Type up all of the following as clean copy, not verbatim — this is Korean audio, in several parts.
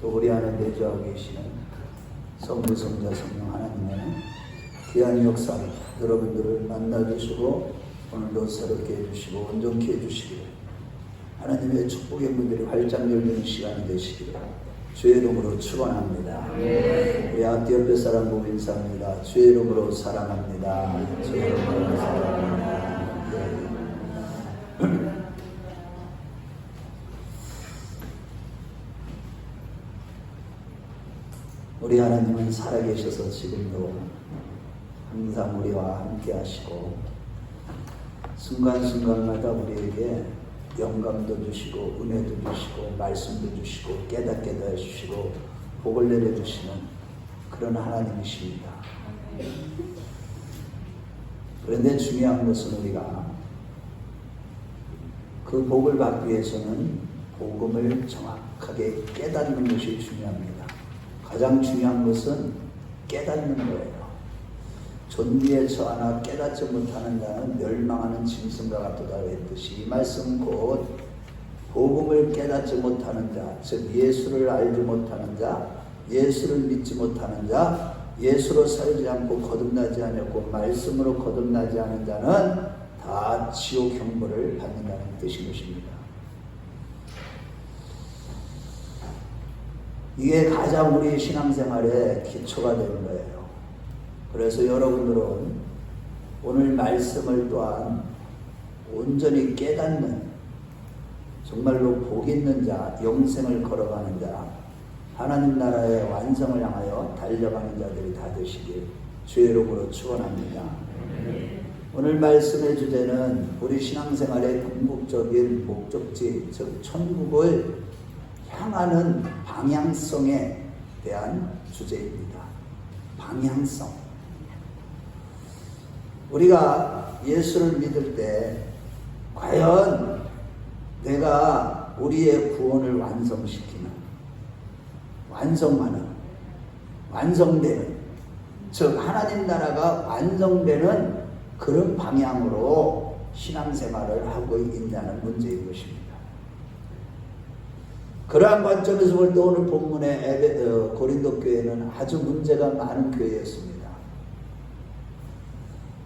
또 우리 안에 내주하고 계시는 성부, 성자, 성령 하나님의 귀한 역사를 여러분들을 만나주시고 오늘도 새롭게 해주시고 온전케 해주시기를, 하나님의 축복의 문들이 활짝 열리는 시간이 되시기를 주의 이름으로 축원합니다. 우리 앞뒤 옆에 사람 보고 인사합니다. 주의 이름으로 사랑합니다. 주의 이름으로 사랑합니다. 우리 하나님은 살아계셔서 지금도 항상 우리와 함께 하시고 순간순간마다 우리에게 영감도 주시고 은혜도 주시고 말씀도 주시고 깨닫게 해주시고 복을 내려주시는 그런 하나님이십니다. 그런데 중요한 것은 우리가 그 복을 받기 위해서는 복음을 정확하게 깨닫는 것이 중요합니다. 가장 중요한 것은 깨닫는 거예요. 존귀에 처하나 깨닫지 못하는 자는 멸망하는 짐승과 같도다 했듯이, 이 말씀 곧 복음을 깨닫지 못하는 자, 즉 예수를 알지 못하는 자, 예수를 믿지 못하는 자, 예수로 살지 않고 거듭나지 않았고 말씀으로 거듭나지 않은 자는 다 지옥 형벌을 받는다는 뜻인 것입니다. 이게 가장 우리 신앙생활의 기초가 되는 거예요. 그래서 여러분들은 오늘 말씀을 또한 온전히 깨닫는, 정말로 복 있는 자, 영생을 걸어가는 자, 하나님 나라의 완성을 향하여 달려가는 자들이 다 되시길 주의 이름으로 축원합니다. 오늘 말씀의 주제는 우리 신앙생활의 궁극적인 목적지, 즉 천국을 향하는 방향성에 대한 주제입니다. 방향성. 우리가 예수를 믿을 때 과연 내가 우리의 구원을 완성시키는, 완성하는, 완성되는, 즉 하나님 나라가 완성되는 그런 방향으로 신앙생활을 하고 있냐는 문제인 것입니다. 그러한 관점에서 볼 때 오늘 본문의 고린도 교회는 아주 문제가 많은 교회였습니다.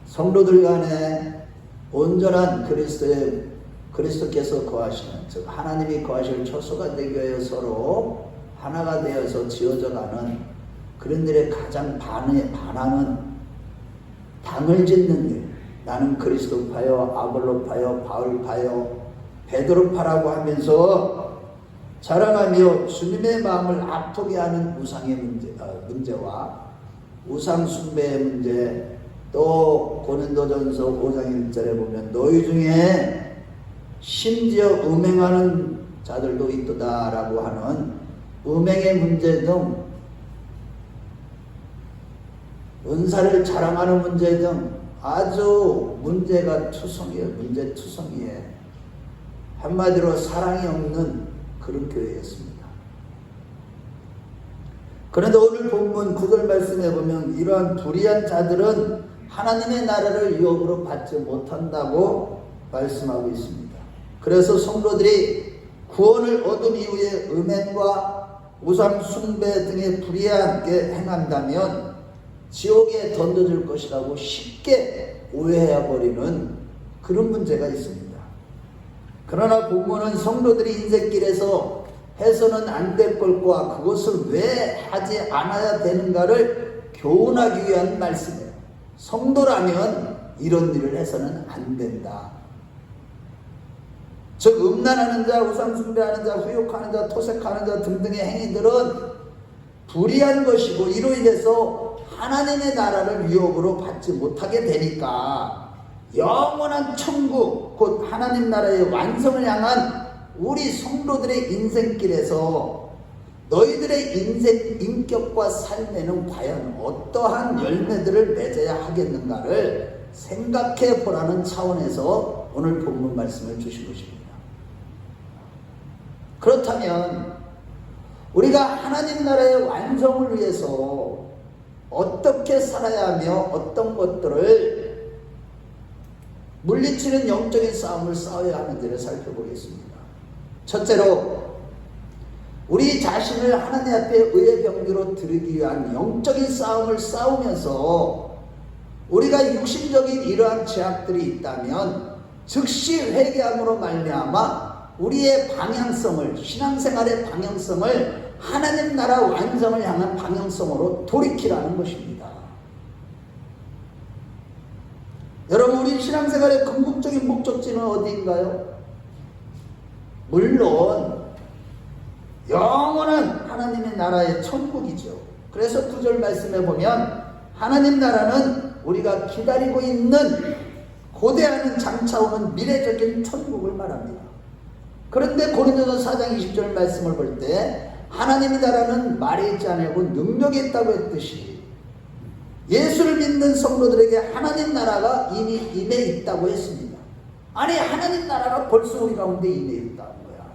성도들 간에 온전한 그리스도께서 거하시는, 즉 하나님이 거하실 처소가 되기 위하여 서로 하나가 되어서 지어져가는 그런 일에 가장 반하는 당을 짓는 일, 나는 그리스도파요, 아볼로파요, 바울파요, 베드로파라고 하면서 자랑하며 주님의 마음을 아프게 하는 우상의 문제와 우상 숭배의 문제, 또 고린도전서 5장 1절에 보면 너희 중에 심지어 음행하는 자들도 있도다라고 하는 음행의 문제 등, 은사를 자랑하는 문제 등 아주 문제가 투성이에요. 문제투성이에 한마디로 사랑이 없는 그런 교회였습니다. 그런데 오늘 본문 9절 말씀에 보면 이러한 불의한 자들은 하나님의 나라를 유업으로 받지 못한다고 말씀하고 있습니다. 그래서 성도들이 구원을 얻은 이후에 음행과 우상 숭배 등의 불의하게 행한다면 지옥에 던져질 것이라고 쉽게 오해해버리는 그런 문제가 있습니다. 그러나 본문은 성도들이 인생길에서 해서는 안 될 것과 그것을 왜 하지 않아야 되는가를 교훈하기 위한 말씀이에요. 성도라면 이런 일을 해서는 안 된다. 즉 음란하는 자, 우상숭배하는 자, 후욕하는 자, 토색하는 자 등등의 행위들은 불의한 것이고 이로 인해서 하나님의 나라를 유업으로 받지 못하게 되니까 영원한 천국, 곧 하나님 나라의 완성을 향한 우리 성도들의 인생길에서 너희들의 인생 인격과 삶에는 과연 어떠한 열매들을 맺어야 하겠는가를 생각해 보라는 차원에서 오늘 본문 말씀을 주신 것입니다. 그렇다면 우리가 하나님 나라의 완성을 위해서 어떻게 살아야 하며 어떤 것들을 물리치는 영적인 싸움을 싸워야 하는지를 살펴보겠습니다. 첫째로 우리 자신을 하나님 앞에 의의 병기로 드리기 위한 영적인 싸움을 싸우면서 우리가 육신적인 이러한 제약들이 있다면 즉시 회개함으로 말미암아 우리의 방향성을, 신앙생활의 방향성을 하나님 나라 완성을 향한 방향성으로 돌이키라는 것입니다. 여러분, 우리 신앙생활의 궁극적인 목적지는 어디인가요? 물론 영원한 하나님의 나라의 천국이죠. 그래서 9절 말씀에 보면 하나님 나라는 우리가 기다리고 있는 고대하는 장차 오는 미래적인 천국을 말합니다. 그런데 고린도서 4장 20절 말씀을 볼 때 하나님의 나라는 말에 있지 않고 능력이 있다고 했듯이 예수를 믿는 성도들에게 하나님 나라가 이미 임해 있다고 했습니다. 아니, 하나님 나라가 벌써 우리 가운데 임해 있다는 거야.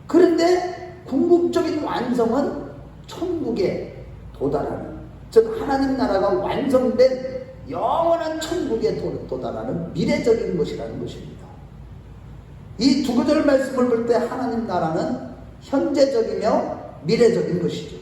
그런데 궁극적인 완성은 천국에 도달하는, 즉 하나님 나라가 완성된 영원한 천국에 도달하는 미래적인 것이라는 것입니다. 이 두 구절 말씀을 볼 때 하나님 나라는 현재적이며 미래적인 것이죠.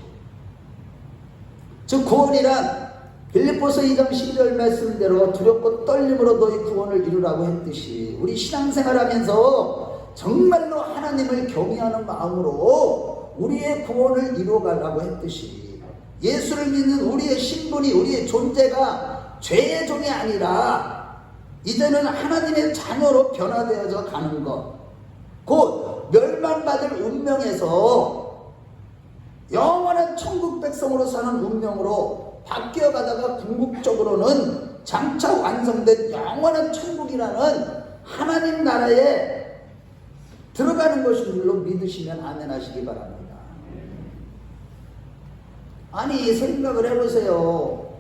즉 구원이란 빌립보서 2장 12절 말씀대로 두렵고 떨림으로 너희 구원을 이루라고 했듯이 우리 신앙생활하면서 정말로 하나님을 경외하는 마음으로 우리의 구원을 이루어가라고 했듯이 예수를 믿는 우리의 신분이, 우리의 존재가 죄의 종이 아니라 이제는 하나님의 자녀로 변화되어져 가는 것, 곧 멸망받을 운명에서 영원한 천국 백성으로 사는 운명으로 바뀌어가다가 궁극적으로는 장차 완성된 영원한 천국이라는 하나님 나라에 들어가는 것인 줄로 믿으시면 아멘 하시기 바랍니다. 아니, 생각을 해보세요.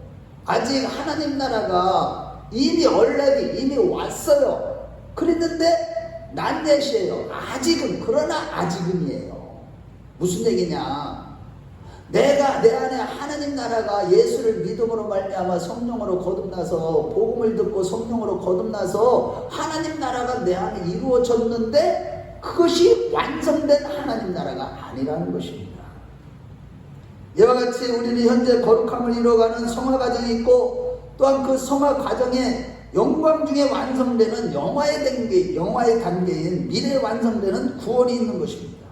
아직 하나님 나라가 이미 이미 왔어요. 그랬는데 난예시예요. 아직은, 그러나 아직은이에요. 무슨 얘기냐? 내가 내 안에 하나님 나라가 예수를 믿음으로 말미암아 성령으로 거듭나서 복음을 듣고 성령으로 거듭나서 하나님 나라가 내 안에 이루어졌는데 그것이 완성된 하나님 나라가 아니라는 것입니다. 이와 같이 우리는 현재 거룩함을 이루어가는 성화 과정이 있고 또한 그 성화 과정의 영광 중에 완성되는 영화의 단계인 미래에 완성되는 구원이 있는 것입니다.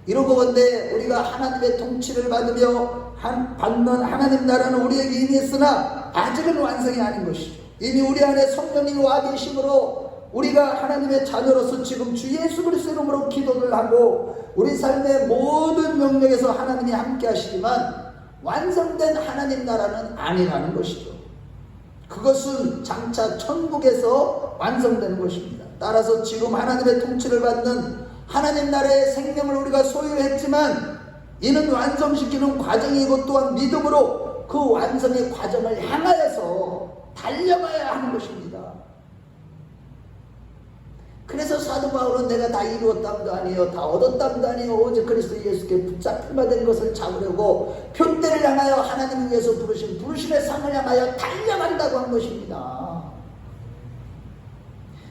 이러고건대 우리가 하나님의 통치를 받으며 받는 하나님 나라는 우리에게 이미 있으나 아직은 완성이 아닌 것이죠. 이미 우리 안에 성령님이 와 계심으로 우리가 하나님의 자녀로서 지금 주 예수 그리스도 이름으로 기도를 하고 우리 삶의 모든 영역에서 하나님이 함께 하시지만 완성된 하나님 나라는 아니라는 것이죠. 그것은 장차 천국에서 완성되는 것입니다. 따라서 지금 하나님의 통치를 받는 하나님 나라의 생명을 우리가 소유했지만 이는 완성시키는 과정이고 또한 믿음으로 그 완성의 과정을 향하여서 달려가야 하는 것입니다. 그래서 사도 바울은 내가 다 이루었담도 아니요 다 얻었담도 아니요 오직 그리스도 예수께 붙잡힌 바 된 것을 잡으려고 표대를 향하여 하나님을 위해서 부르신 부르심의 상을 향하여 달려간다고 한 것입니다.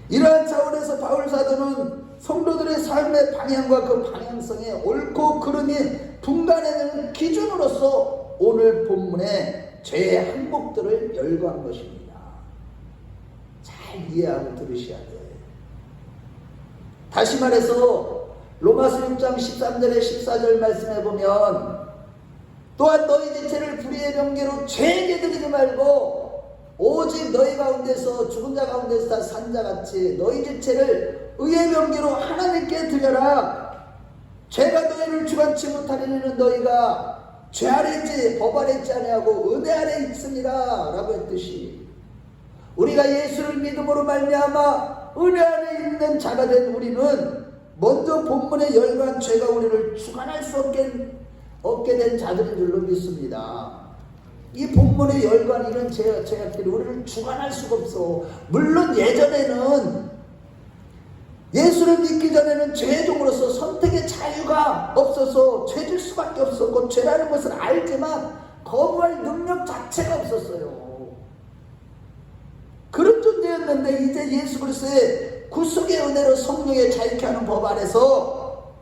이러한 차원에서 바울 사도는 성도들의 삶의 방향과 그 방향성에 옳고 그름이 분간해내는 기준으로서 오늘 본문의 죄의 항목들을 열거한 것입니다. 잘 이해하고 들으셔야 돼요. 다시 말해서 로마서 6장 13절에 14절 말씀해 보면 또한 너희 지체를 불의의 명계로 죄에게 드리지 말고 오직 너희 가운데서 죽은 자 가운데서 다 산 자같이 너희 지체를 의의 명계로 하나님께 드려라. 죄가 너희를 주관치 못하리는 너희가 죄 아래 있지 법 아래 있지 아니하고 은혜 아래 있습니다 라고 했듯이 우리가 예수를 믿음으로 말미암아 은혜 안에 있는 자가 된 우리는 먼저 본문에 열거한 죄가 우리를 주관할 수 없게 된 자들인 줄로 믿습니다. 이 본문에 열거한 이런 죄악들이 우리를 주관할 수가 없어. 물론 예전에는 예수를 믿기 전에는 죄의 종으로서 선택의 자유가 없어서 죄질 수밖에 없었고 죄라는 것을 알지만 거부할 능력 자체가 없었어요. 그런 존재였는데 이제 예수 그리스도의 구속의 은혜로 성령의 자유케 하는 법 안에서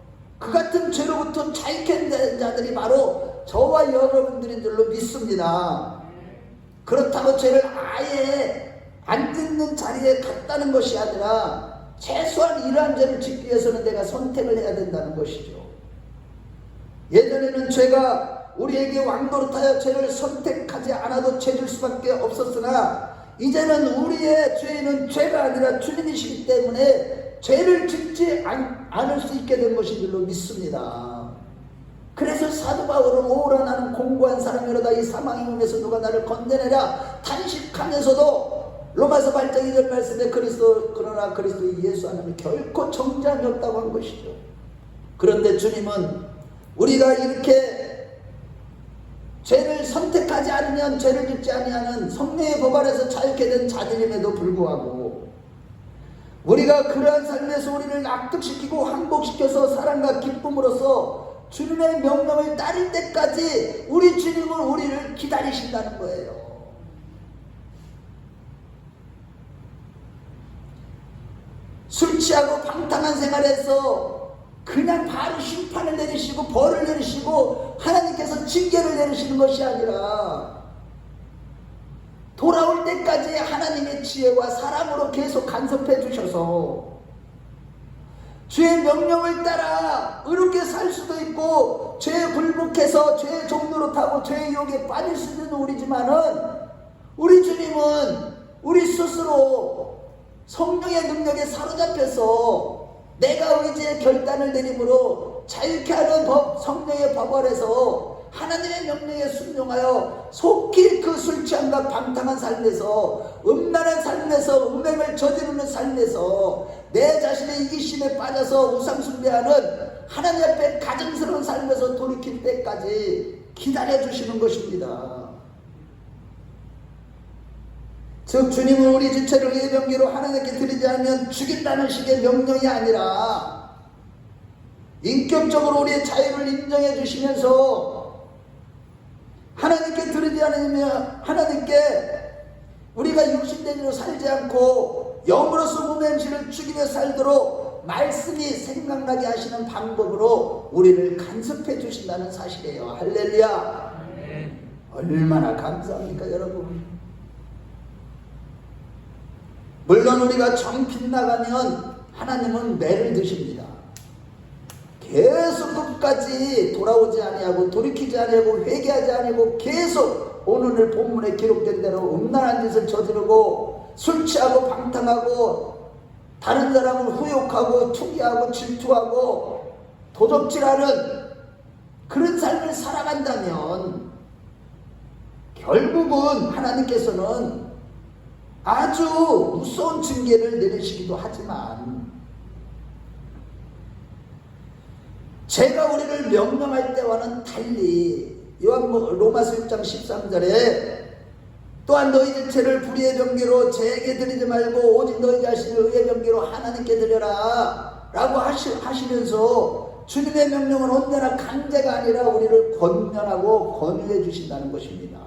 그 같은 죄로부터 자유케 된 자들이 바로 저와 여러분들인 줄로 믿습니다. 그렇다고 죄를 아예 안 짓는 자리에 갔다는 것이 아니라 최소한 이러한 죄를 짓기 위해서는 내가 선택을 해야 된다는 것이죠. 예전에는 죄가 우리에게 왕노릇하여 죄를 선택하지 않아도 죄질 수밖에 없었으나 이제는 우리의 죄는 죄가 아니라 주님이시기 때문에 죄를 짓지 않을 수 있게 된 것인 줄로 믿습니다. 그래서 사도 바울은 오라 나는 공고한 사람이로다 이 사망의 몸에서 누가 나를 건져내랴 탄식하면서도 로마서 8장 2절 말씀에 그러나 그리스도 예수 안에는 결코 정죄함이 없다고 한 것이죠. 그런데 주님은 우리가 이렇게 죄를 선택하지 않으면 죄를 짓지 아니하는 성령의 법 아래서 자유케 된 자들임에도 불구하고 우리가 그러한 삶에서 우리를 납득시키고 항복시켜서 사랑과 기쁨으로써 주님의 명령을 따를 때까지 우리 주님은 우리를 기다리신다는 거예요. 술 취하고 방탕한 생활에서 그냥 바로 심판을 내리시고 벌을 내리시고 하나님께서 징계를 내리시는 것이 아니라 돌아올 때까지 하나님의 지혜와 사랑으로 계속 간섭해 주셔서 죄의 명령을 따라 의롭게 살 수도 있고 죄에 굴복해서 죄의 종로로 타고 죄의 유혹에 빠질 수 있는 우리지만은 우리 주님은 우리 스스로 성령의 능력에 사로잡혀서 내가 의지의 결단을 내림으로 자유케 하는 법, 성령의 법 아래서 하나님의 명령에 순종하여 속히 그 술 취함과 방탕한 삶에서 음란한 삶에서 음행을 저지르는 삶에서 내 자신의 이기심에 빠져서 우상 숭배하는 하나님 앞에 가증스러운 삶에서 돌이킬 때까지 기다려주시는 것입니다. 즉 주님은 우리 지체를 의의 병기로 하나님께 드리지 않으면 죽인다는 식의 명령이 아니라 인격적으로 우리의 자유를 인정해 주시면서 하나님께 드리지 않으면 하나님께 우리가 육신대로 살지 않고 영으로서 몸의 행실을 죽이며 살도록 말씀이 생각나게 하시는 방법으로 우리를 간섭해 주신다는 사실이에요. 할렐루야. 얼마나 감사합니까 여러분. 물론 우리가 정 빗나가면 하나님은 매를 드십니다. 계속 끝까지 돌아오지 아니하고 돌이키지 아니하고 회개하지 아니하고 계속 오늘 본문에 기록된 대로 음란한 짓을 저지르고 술 취하고 방탕하고 다른 사람을 후욕하고 투기하고 질투하고 도적질하는 그런 삶을 살아간다면 결국은 하나님께서는 아주 무서운 징계를 내리시기도 하지만 제가 우리를 명령할 때와는 달리 로마서 6장 13절에 또한 너희 지체를 불의의 병기로 죄에게 드리지 말고 오직 너희 자신을 의의 병기로 하나님께 드려라 라고 하시면서 주님의 명령은 언제나 강제가 아니라 우리를 권면하고 권유해 주신다는 것입니다.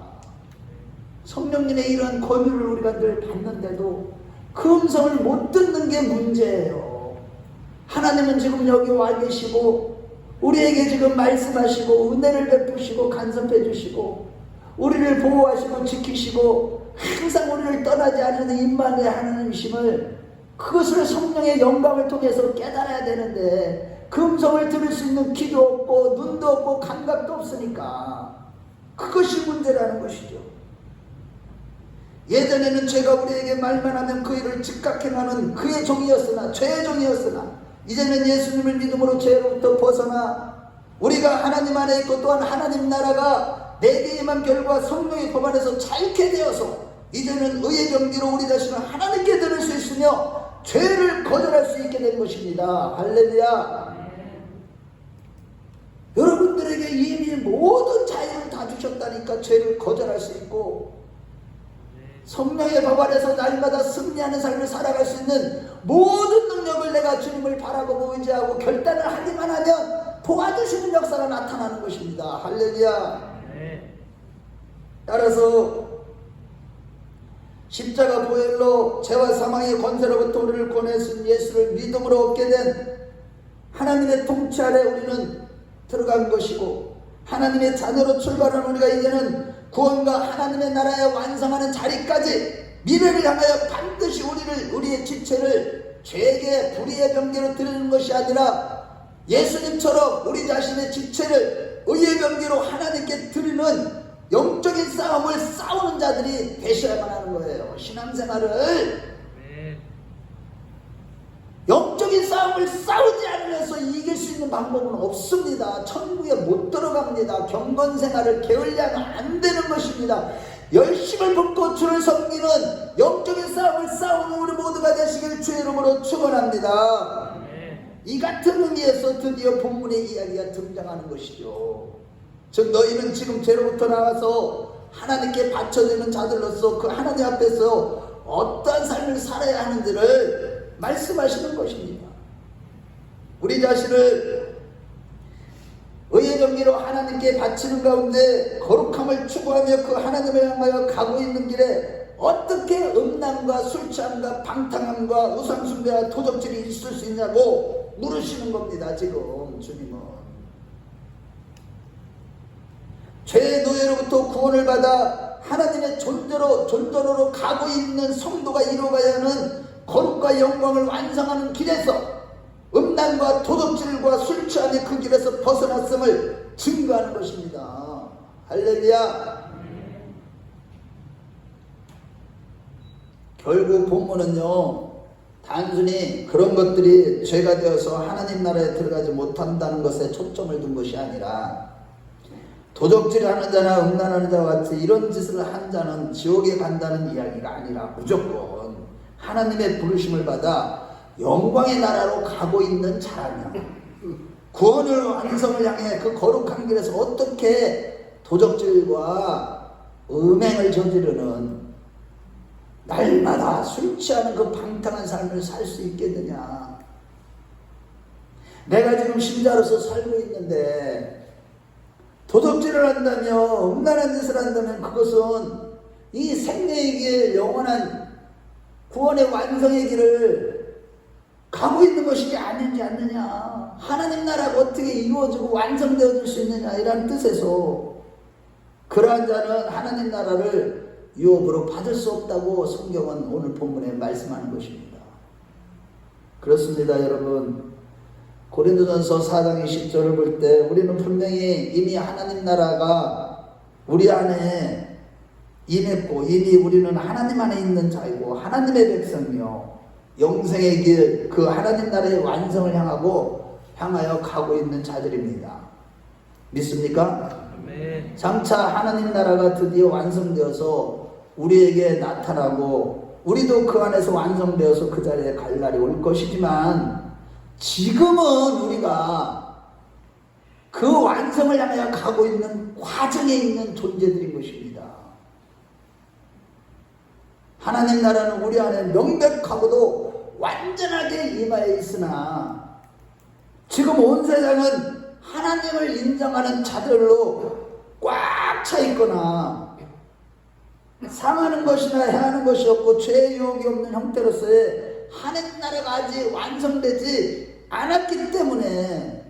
성령님의 이러한 권유를 우리가 늘 받는데도 그 음성을 못 듣는 게 문제예요. 하나님은 지금 여기 와 계시고 우리에게 지금 말씀하시고 은혜를 베푸시고 간섭해 주시고 우리를 보호하시고 지키시고 항상 우리를 떠나지 않는 임마누엘 하나님이심을 그것을 성령의 영광을 통해서 깨달아야 되는데 그 음성을 들을 수 있는 귀도 없고 눈도 없고 감각도 없으니까 그것이 문제라는 것이죠. 예전에는 죄가 우리에게 말만 하면 그 일을 즉각 행하는 그의 종이었으나 죄의 종이었으나 이제는 예수님을 믿음으로 죄로부터 벗어나 우리가 하나님 안에 있고 또한 하나님 나라가 내게 임한 결과 성령의 법 안에서 자유케 되어서 이제는 의의 병기로 우리 자신을 하나님께 드릴 수 있으며 죄를 거절할 수 있게 된 것입니다. 할렐루야. 여러분들에게 이미 모든 자유를 다 주셨다니까 죄를 거절할 수 있고 성령의 법 아래서 날마다 승리하는 삶을 살아갈 수 있는 모든 능력을 내가 주님을 바라보고 의지하고 결단을 하기만 하면 도와주시는 역사가 나타나는 것입니다. 할렐루야. 따라서 십자가 보혈로 죄와 사망의 권세로부터 우리를 구원하신 예수를 믿음으로 얻게 된 하나님의 통치 아래 우리는 들어간 것이고 하나님의 자녀로 출발한 우리가 이제는 구원과 하나님의 나라에 완성하는 자리까지 미래를 향하여 반드시 우리의 지체를 죄의 불의의 병기로 드리는 것이 아니라 예수님처럼 우리 자신의 지체를 의의 병기로 하나님께 드리는 영적인 싸움을 싸우는 자들이 되셔야만 하는 거예요. 신앙생활을 영적인 싸움을 싸우지 않으면서 이길 수 있는 방법은 없습니다. 천국에 못 들어갑니다. 경건생활을 게을리하면 안 되는 것입니다. 열심을 붓고 주를 섬기는 영적인 싸움을 싸우는 우리 모두가 되시길 주의 이름으로 축원합니다. 이 같은 의미에서 드디어 본문의 이야기가 등장하는 것이죠. 즉 너희는 지금 죄로부터 나와서 하나님께 바쳐지는 자들로서 그 하나님 앞에서 어떠한 삶을 살아야 하는지를 말씀하시는 것입니다. 우리 자신을 의의 경기로 하나님께 바치는 가운데 거룩함을 추구하며 그 하나님을 향하여 가고 있는 길에 어떻게 음란과 술 취함과 방탕함과 우상숭배와 도적질이 있을 수 있냐고 물으시는 겁니다. 지금 주님은 죄의 노예로부터 구원을 받아 하나님의 존재로 가고 있는 성도가 이루어가야 하는 거룩과 영광을 완성하는 길에서 음란과 도덕질과 술 취함의 그 길에서 벗어났음을 증거하는 것입니다. 할렐루야. 결국 본문은요, 단순히 그런 것들이 죄가 되어서 하나님 나라에 들어가지 못한다는 것에 초점을 둔 것이 아니라 도적질하는 자나 음란하는 자와 같이 이런 짓을 한 자는 지옥에 간다는 이야기가 아니라 무조건 하나님의 부르심을 받아 영광의 나라로 가고 있는 자라며 구원을 완성을 향해 그 거룩한 길에서 어떻게 도적질과 음행을 저지르는 날마다 술 취하는 그 방탕한 삶을 살 수 있겠느냐. 내가 지금 신자로서 살고 있는데 도적질을 한다며 음란한 짓을 한다면 그것은 이 생명의 길, 영원한 구원의 완성의 길을 가고 있는 것이 아니지 않느냐. 하나님 나라가 어떻게 이루어지고 완성되어질 수 있느냐 이라는 뜻에서 그러한 자는 하나님 나라를 유업으로 받을 수 없다고 성경은 오늘 본문에 말씀하는 것입니다. 그렇습니다. 여러분, 고린도전서 4장 20절을 볼 때 우리는 분명히 이미 하나님 나라가 우리 안에 임했고 이미 우리는 하나님 안에 있는 자이고 하나님의 백성이요 영생의 길, 그 하나님 나라의 완성을 향하여 가고 있는 자들입니다. 믿습니까? 아멘. 장차 하나님 나라가 드디어 완성되어서 우리에게 나타나고 우리도 그 안에서 완성되어서 그 자리에 갈 날이 올 것이지만 지금은 우리가 그 완성을 향하여 가고 있는 과정에 있는 존재들인 것입니다. 하나님 나라는 우리 안에 명백하고도 완전하게 임하여 있으나 지금 온 세상은 하나님을 인정하는 자들로 꽉 차 있거나 상하는 것이나 해하는 것이 없고 죄의 유혹이 없는 형태로서의 하나님 나라가 아직 완성되지 않았기 때문에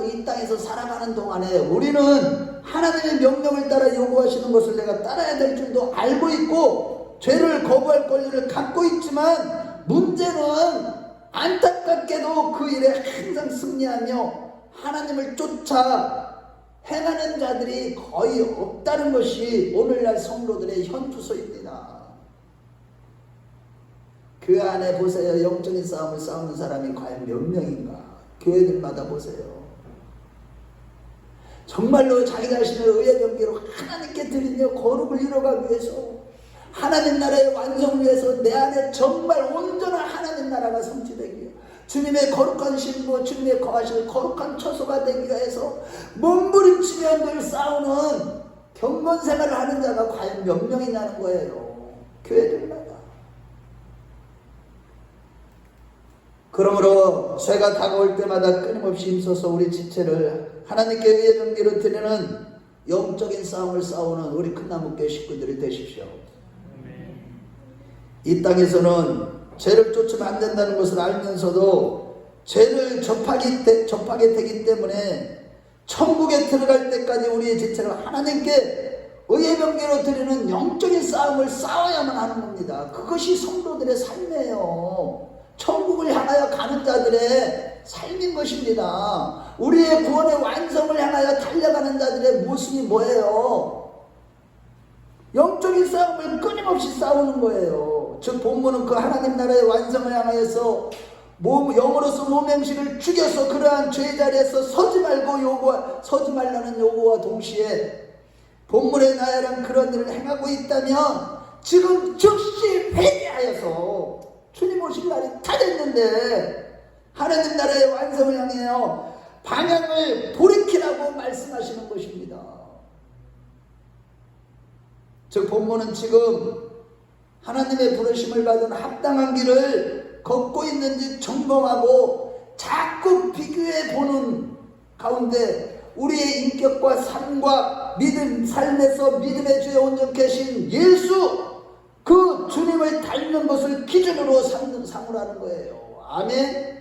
이 땅에서 살아가는 동안에 우리는 하나님의 명령을 따라 요구하시는 것을 내가 따라야 될 줄도 알고 있고 죄를 거부할 권리를 갖고 있지만 문제는 안타깝게도 그 일에 항상 승리하며 하나님을 쫓아 행하는 자들이 거의 없다는 것이 오늘날 성도들의 현주소입니다. 그 안에 보세요. 영적인 싸움을 싸우는 사람이 과연 몇 명인가? 교회들마다 보세요. 정말로 자기 자신을 의의 경계로 하나님께 드리며 거룩을 이뤄가기 위해서 하나님 나라의 완성을 위해서 내 안에 정말 온전한 하나님 나라가 성취되기 위해 주님의 거룩한 신부, 주님의 거하실 거룩한 처소가 되기 위해서 몸부림치며 늘 싸우는 경건생활을 하는 자가 과연 몇 명이냐는 거예요. 교회들마다. 그러므로 죄가 다가올 때마다 끊임없이 힘써서 우리 지체를 하나님께 의의 경계로 드리는 영적인 싸움을 싸우는 우리 큰나무교회 식구들이 되십시오. 이 땅에서는 죄를 쫓으면 안 된다는 것을 알면서도 죄를 접하게 되기 때문에 천국에 들어갈 때까지 우리의 지체를 하나님께 의의 명계로 드리는 영적인 싸움을 싸워야만 하는 겁니다. 그것이 성도들의 삶이에요. 천국을 향하여 가는 자들의 삶인 것입니다. 우리의 구원의 완성을 향하여 달려가는 자들의 모습이 뭐예요? 영적인 싸움을 끊임없이 싸우는 거예요. 즉 본문은 그 하나님 나라의 완성을 향하여서 영으로서 모명식을 죽여서 그러한 죄의 자리에서 서지 말라는 요구와 동시에 본문의 나열한 그런 일을 행하고 있다면 지금 즉시 회개하여서 주님 오실 날이 다 됐는데 하나님 나라의 완성을 향하여 방향을 돌이키라고 말씀하시는 것입니다. 즉 본문은 지금 하나님의 부르심을 받은 합당한 길을 걷고 있는지 점검하고 자꾸 비교해 보는 가운데 우리의 인격과 삶과 삶에서 믿음의 주에 온전케 하신 예수 그 주님을 닮는 것을 기준으로 삼으라는 거예요. 아멘.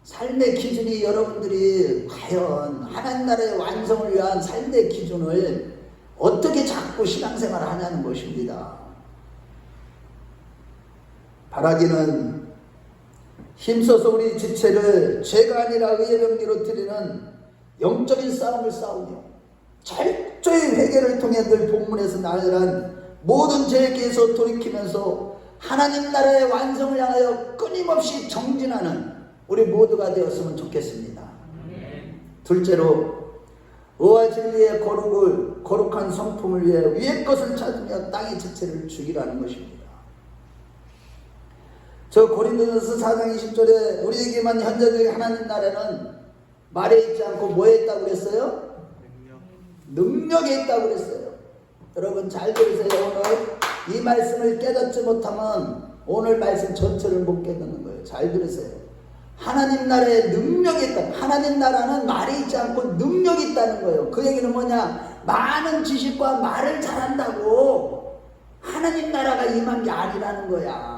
삶의 기준이 여러분들이 과연 하나님 나라의 완성을 위한 삶의 기준을 어떻게 잡고 신앙생활을 하냐는 것입니다. 바라기는 힘써서 우리 지체를 죄가 아니라 의의 명기로 드리는 영적인 싸움을 싸우며 철저히 회개를 통해 늘 본문에서 나열한 모든 죄에게서 돌이키면서 하나님 나라의 완성을 향하여 끊임없이 정진하는 우리 모두가 되었으면 좋겠습니다. 둘째로 의와 진리의 거룩한 성품을 위해 위의 것을 찾으며 땅의 지체를 죽이라는 것입니다. 저 고린도전서 4장 20절에 우리에게만 현재적인 하나님 나라는 말에 있지 않고 뭐에 있다고 그랬어요? 능력에 있다고 그랬어요. 여러분 잘 들으세요. 오늘 이 말씀을 깨닫지 못하면 오늘 말씀 전체를 못 깨닫는 거예요. 잘 들으세요. 하나님 나라에 능력이 있다. 하나님 나라는 말이 있지 않고 능력이 있다는 거예요. 그 얘기는 뭐냐? 많은 지식과 말을 잘한다고 하나님 나라가 임한 게 아니라는 거야.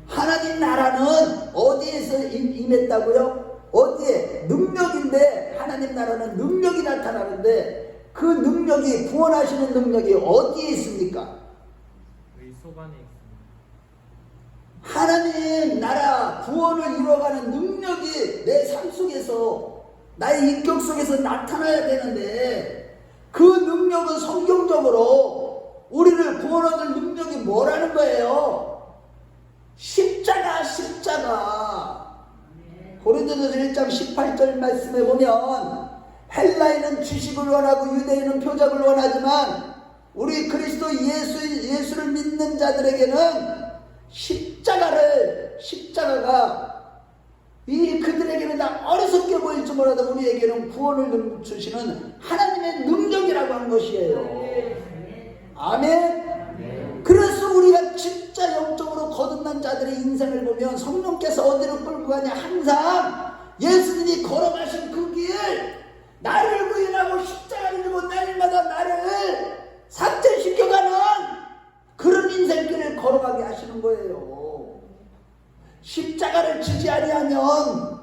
하나님 나라는 어디에서 임했다고요? 어디에? 능력인데 하나님 나라는 능력이 나타나는데 그 능력이 구원하시는 능력이 어디에 있습니까? 우리 속 안에 있습니다. 하나님 나라 구원을 이루어가는 능력이 내 삶 속에서 나의 인격 속에서 나타나야 되는데 그 능력은 성경적으로 우리를 구원하는 능력이 뭐라는 거예요? 십자가. 고린도전서 1장 18절 말씀에 보면 헬라인은 지식을 원하고 유대인은 표적을 원하지만 우리 그리스도 예수를 믿는 자들에게는 십자가가 이 그들에게는 다 어리석게 보일지 몰라도 우리에게는 구원을 주시는 하나님의 능력이라고 하는 것이에요. 아멘. 그래서 우리가 진짜 영적으로 거듭난 자들의 인생을 보면 성령께서 어디로 끌고 가냐? 항상 예수님이 걸어가신 그 길, 나를 부인하고 십자가를 들고 날마다 나를 삭제시켜가는 그런 인생길을 걸어가게 하시는 거예요. 십자가를 지지 아니하면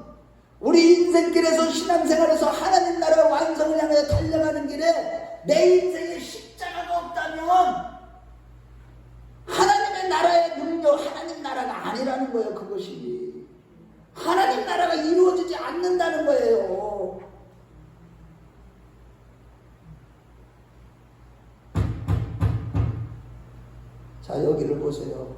우리 인생길에서 신앙생활에서 하나님 나라 완성을 향해 달려가는 길에 내 인생에 십자가가 없다면 하나님의 나라의 능력, 하나님 나라가 아니라는 거예요. 그것이 하나님 나라가 이루어지지 않는다는 거예요. 자, 여기를 보세요.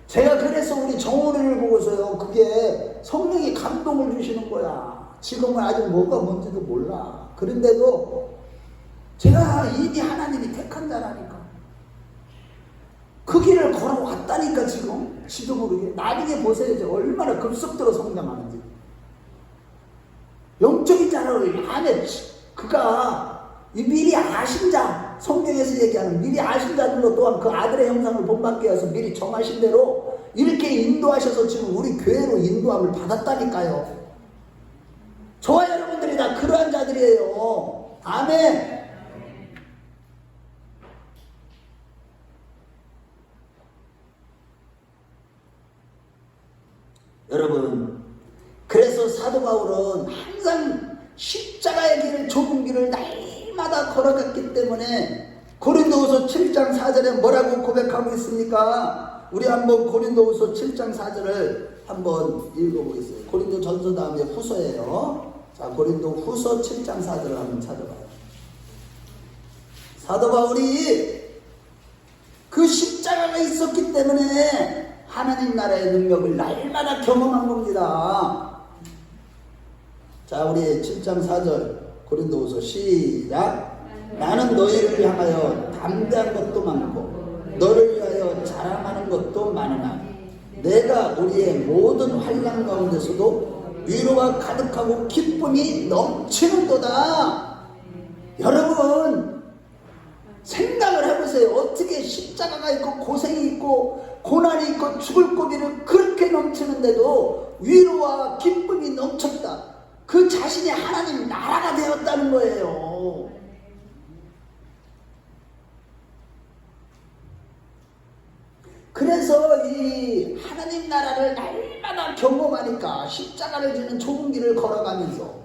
제가 그래서 우리 정원을 보고서요, 그게 성령이 감동을 주시는 거야. 지금은 아직 뭐가 뭔지도 몰라. 그런데도 제가 이미 하나님이 택한 자라니까. 그 길을 걸어왔다니까. 지도 모르게. 나중에 보세요. 이제 얼마나 급속도로 성장하는지. 영적인 자를 안에 그가 미리 아신 자, 성경에서 얘기하는 미리 아신 자들로 또한 그 아들의 형상을 본받게 해서 미리 정하신 대로 이렇게 인도하셔서 지금 우리 교회로 인도함을 받았다니까요. 저와 여러분들이 다 그러한 자들이에요. 아멘. 여러분, 그래서 사도 바울은 항상 십자가의 길을, 좁은 길을 날마다 걸어갔기 때문에 고린도후서 7장 4절에 뭐라고 고백하고 있습니까? 우리 한번 고린도후서 7장 4절을 한번 읽어보겠어요. 고린도전서 다음에 후서예요. 자, 고린도후서 7장 4절을 한번 찾아봐요. 사도 바울이 그 십자가가 있었기 때문에 하나님 나라의 능력을 날마다 경험한 겁니다. 자, 우리 7장 4절 고린도후서 시작. 나는 너희를 향하여 담대한 것도 많고 너를 위하여 자랑하는 것도 많으나 내가 우리의 모든 환난 가운데서도 위로가 가득하고 기쁨이 넘치는도다. 여러분, 생각을 해보세요. 어떻게 십자가가 있고 고생이 있고 고난이 있고 죽을 고비를 그렇게 넘치는데도 위로와 기쁨이 넘쳤다. 그 자신이 하나님 나라가 되었다는 거예요. 그래서 이 하나님 나라를 날마다 경험하니까 십자가를 지는 좁은 길을 걸어가면서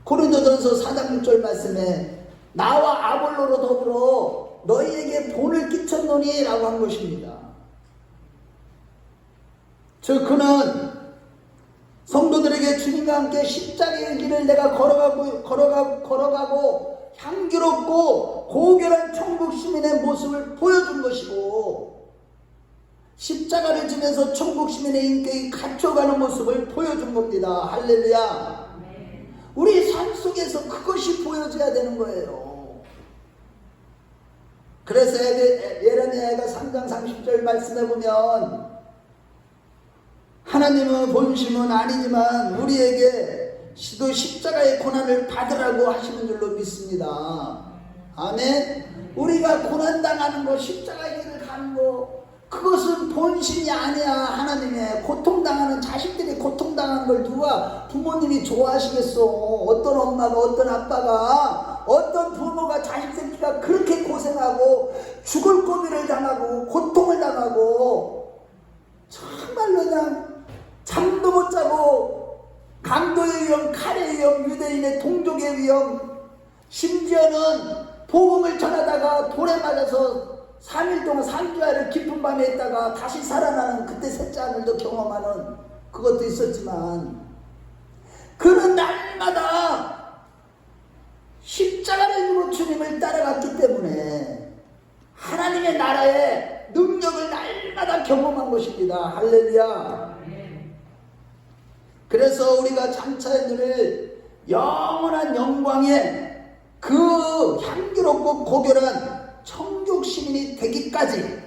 고린도전서 4장 6절 말씀에 나와 아볼로로 더불어 너희에게 본을 끼쳤노니 라고 한 것입니다. 즉 그는 성도들에게 주님과 함께 십자가의 길을 내가 걸어가고 향기롭고 고결한 천국 시민의 모습을 보여준 것이고 십자가를 지면서 천국 시민의 인격이 갖춰가는 모습을 보여준 겁니다. 할렐루야. 우리 삶 속에서 그것이 보여져야 되는 거예요. 그래서 예레미야가 3장 30절 말씀해 보면 하나님은 본심은 아니지만 우리에게 시도 십자가의 고난을 받으라고 하시는 줄로 믿습니다. 아멘. 우리가 고난당하는 거, 십자가의 길을 가는 거, 그것은 본심이 아니야. 하나님의 고통당하는 자식들이 고통당하는 걸 누가 부모님이 좋아하시겠어. 어떤 엄마가, 어떤 아빠가, 어떤 부모가 자식 새끼가 그렇게 고생하고 죽을 고비를 당하고 고통을 당하고 정말로 그냥 잠도 못 자고 강도의 위험, 칼의 위험, 유대인의 동족의 위험, 심지어는 복음을 전하다가 돌에 맞아서 3일 동안 산주야를 깊은 밤에 있다가 다시 살아나는 그때 셋째 하늘도 경험하는 그것도 있었지만 그는 날마다 십자가를 지고 주님을 따라갔기 때문에 하나님의 나라의 능력을 날마다 경험한 것입니다. 할렐루야. 그래서 우리가 장차에 누릴 영원한 영광의 그 향기롭고 고결한 천국 시민이 되기까지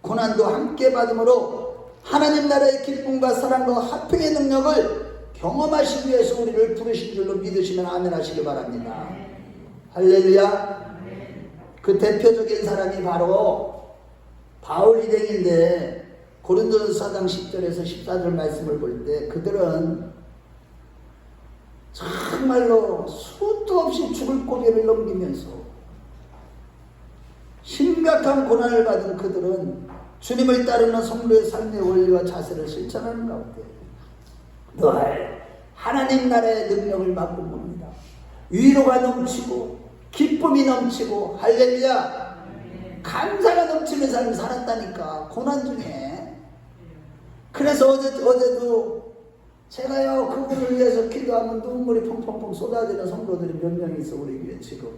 고난도 함께 받음으로 하나님 나라의 기쁨과 사랑과 화평의 능력을 경험하시기 위해서 우리를 부르신 줄로 믿으시면 아멘 하시기 바랍니다. 할렐루야. 그 대표적인 사람이 바로 바울 일행인데 고린도전서 4장 10절에서 14절 말씀을 볼 때 그들은 정말로 수도 없이 죽을 고비를 넘기면서 심각한 고난을 받은 그들은 주님을 따르는 성도의 삶의 원리와 자세를 실천하는 가운데 늘 하나님 나라의 능력을 맛본 겁니다. 위로가 넘치고 기쁨이 넘치고 할렐루야. 감사가 넘치는 삶을 살았다니까 고난 중에. 그래서 어제도 제가요 그분을 위해서 기도하면 눈물이 펑펑펑 쏟아지는 성도들이 몇 명 있어 우리 교회 지금.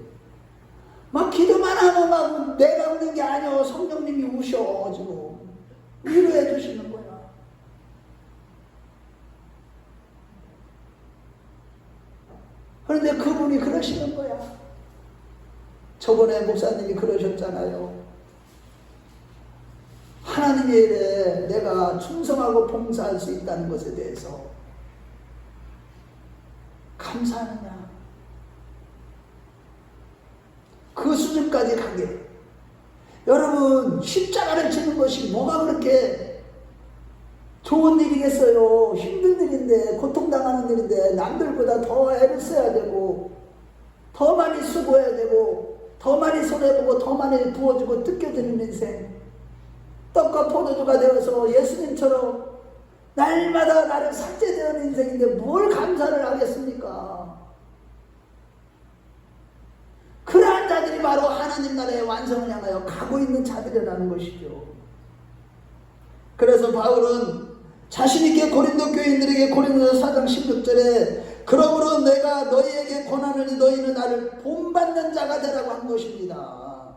막 기도만 하면 막 내가 우는 게 아니오. 성령님이 우셔 지금 위로해 주시는 거야. 그런데 그분이 그러시는 거야. 저번에 목사님이 그러셨잖아요. 하나님의 일에 내가 충성하고 봉사할 수 있다는 것에 대해서 감사하느냐. 그 수준까지 가게. 여러분 십자가를 지는 것이 뭐가 그렇게 좋은 일이겠어요. 힘든 일인데 고통당하는 일인데 남들보다 더 애를 써야 되고 더 많이 수고해야 되고 더 많이 손해보고 더 많이 부어주고 뜯겨지는 인생. 떡과 포도주가 되어서 예수님처럼 날마다 나를 삭제되는 인생인데 뭘 감사를 하겠습니까? 그러한 자들이 바로 하나님 나라의 완성을 향하여 가고 있는 자들이라는 것이죠. 그래서 바울은 자신있게 고린도 교인들에게 고린도서 4장 16절에 그러므로 내가 너희에게 권하노니 너희는 나를 본받는 자가 되라고 한 것입니다.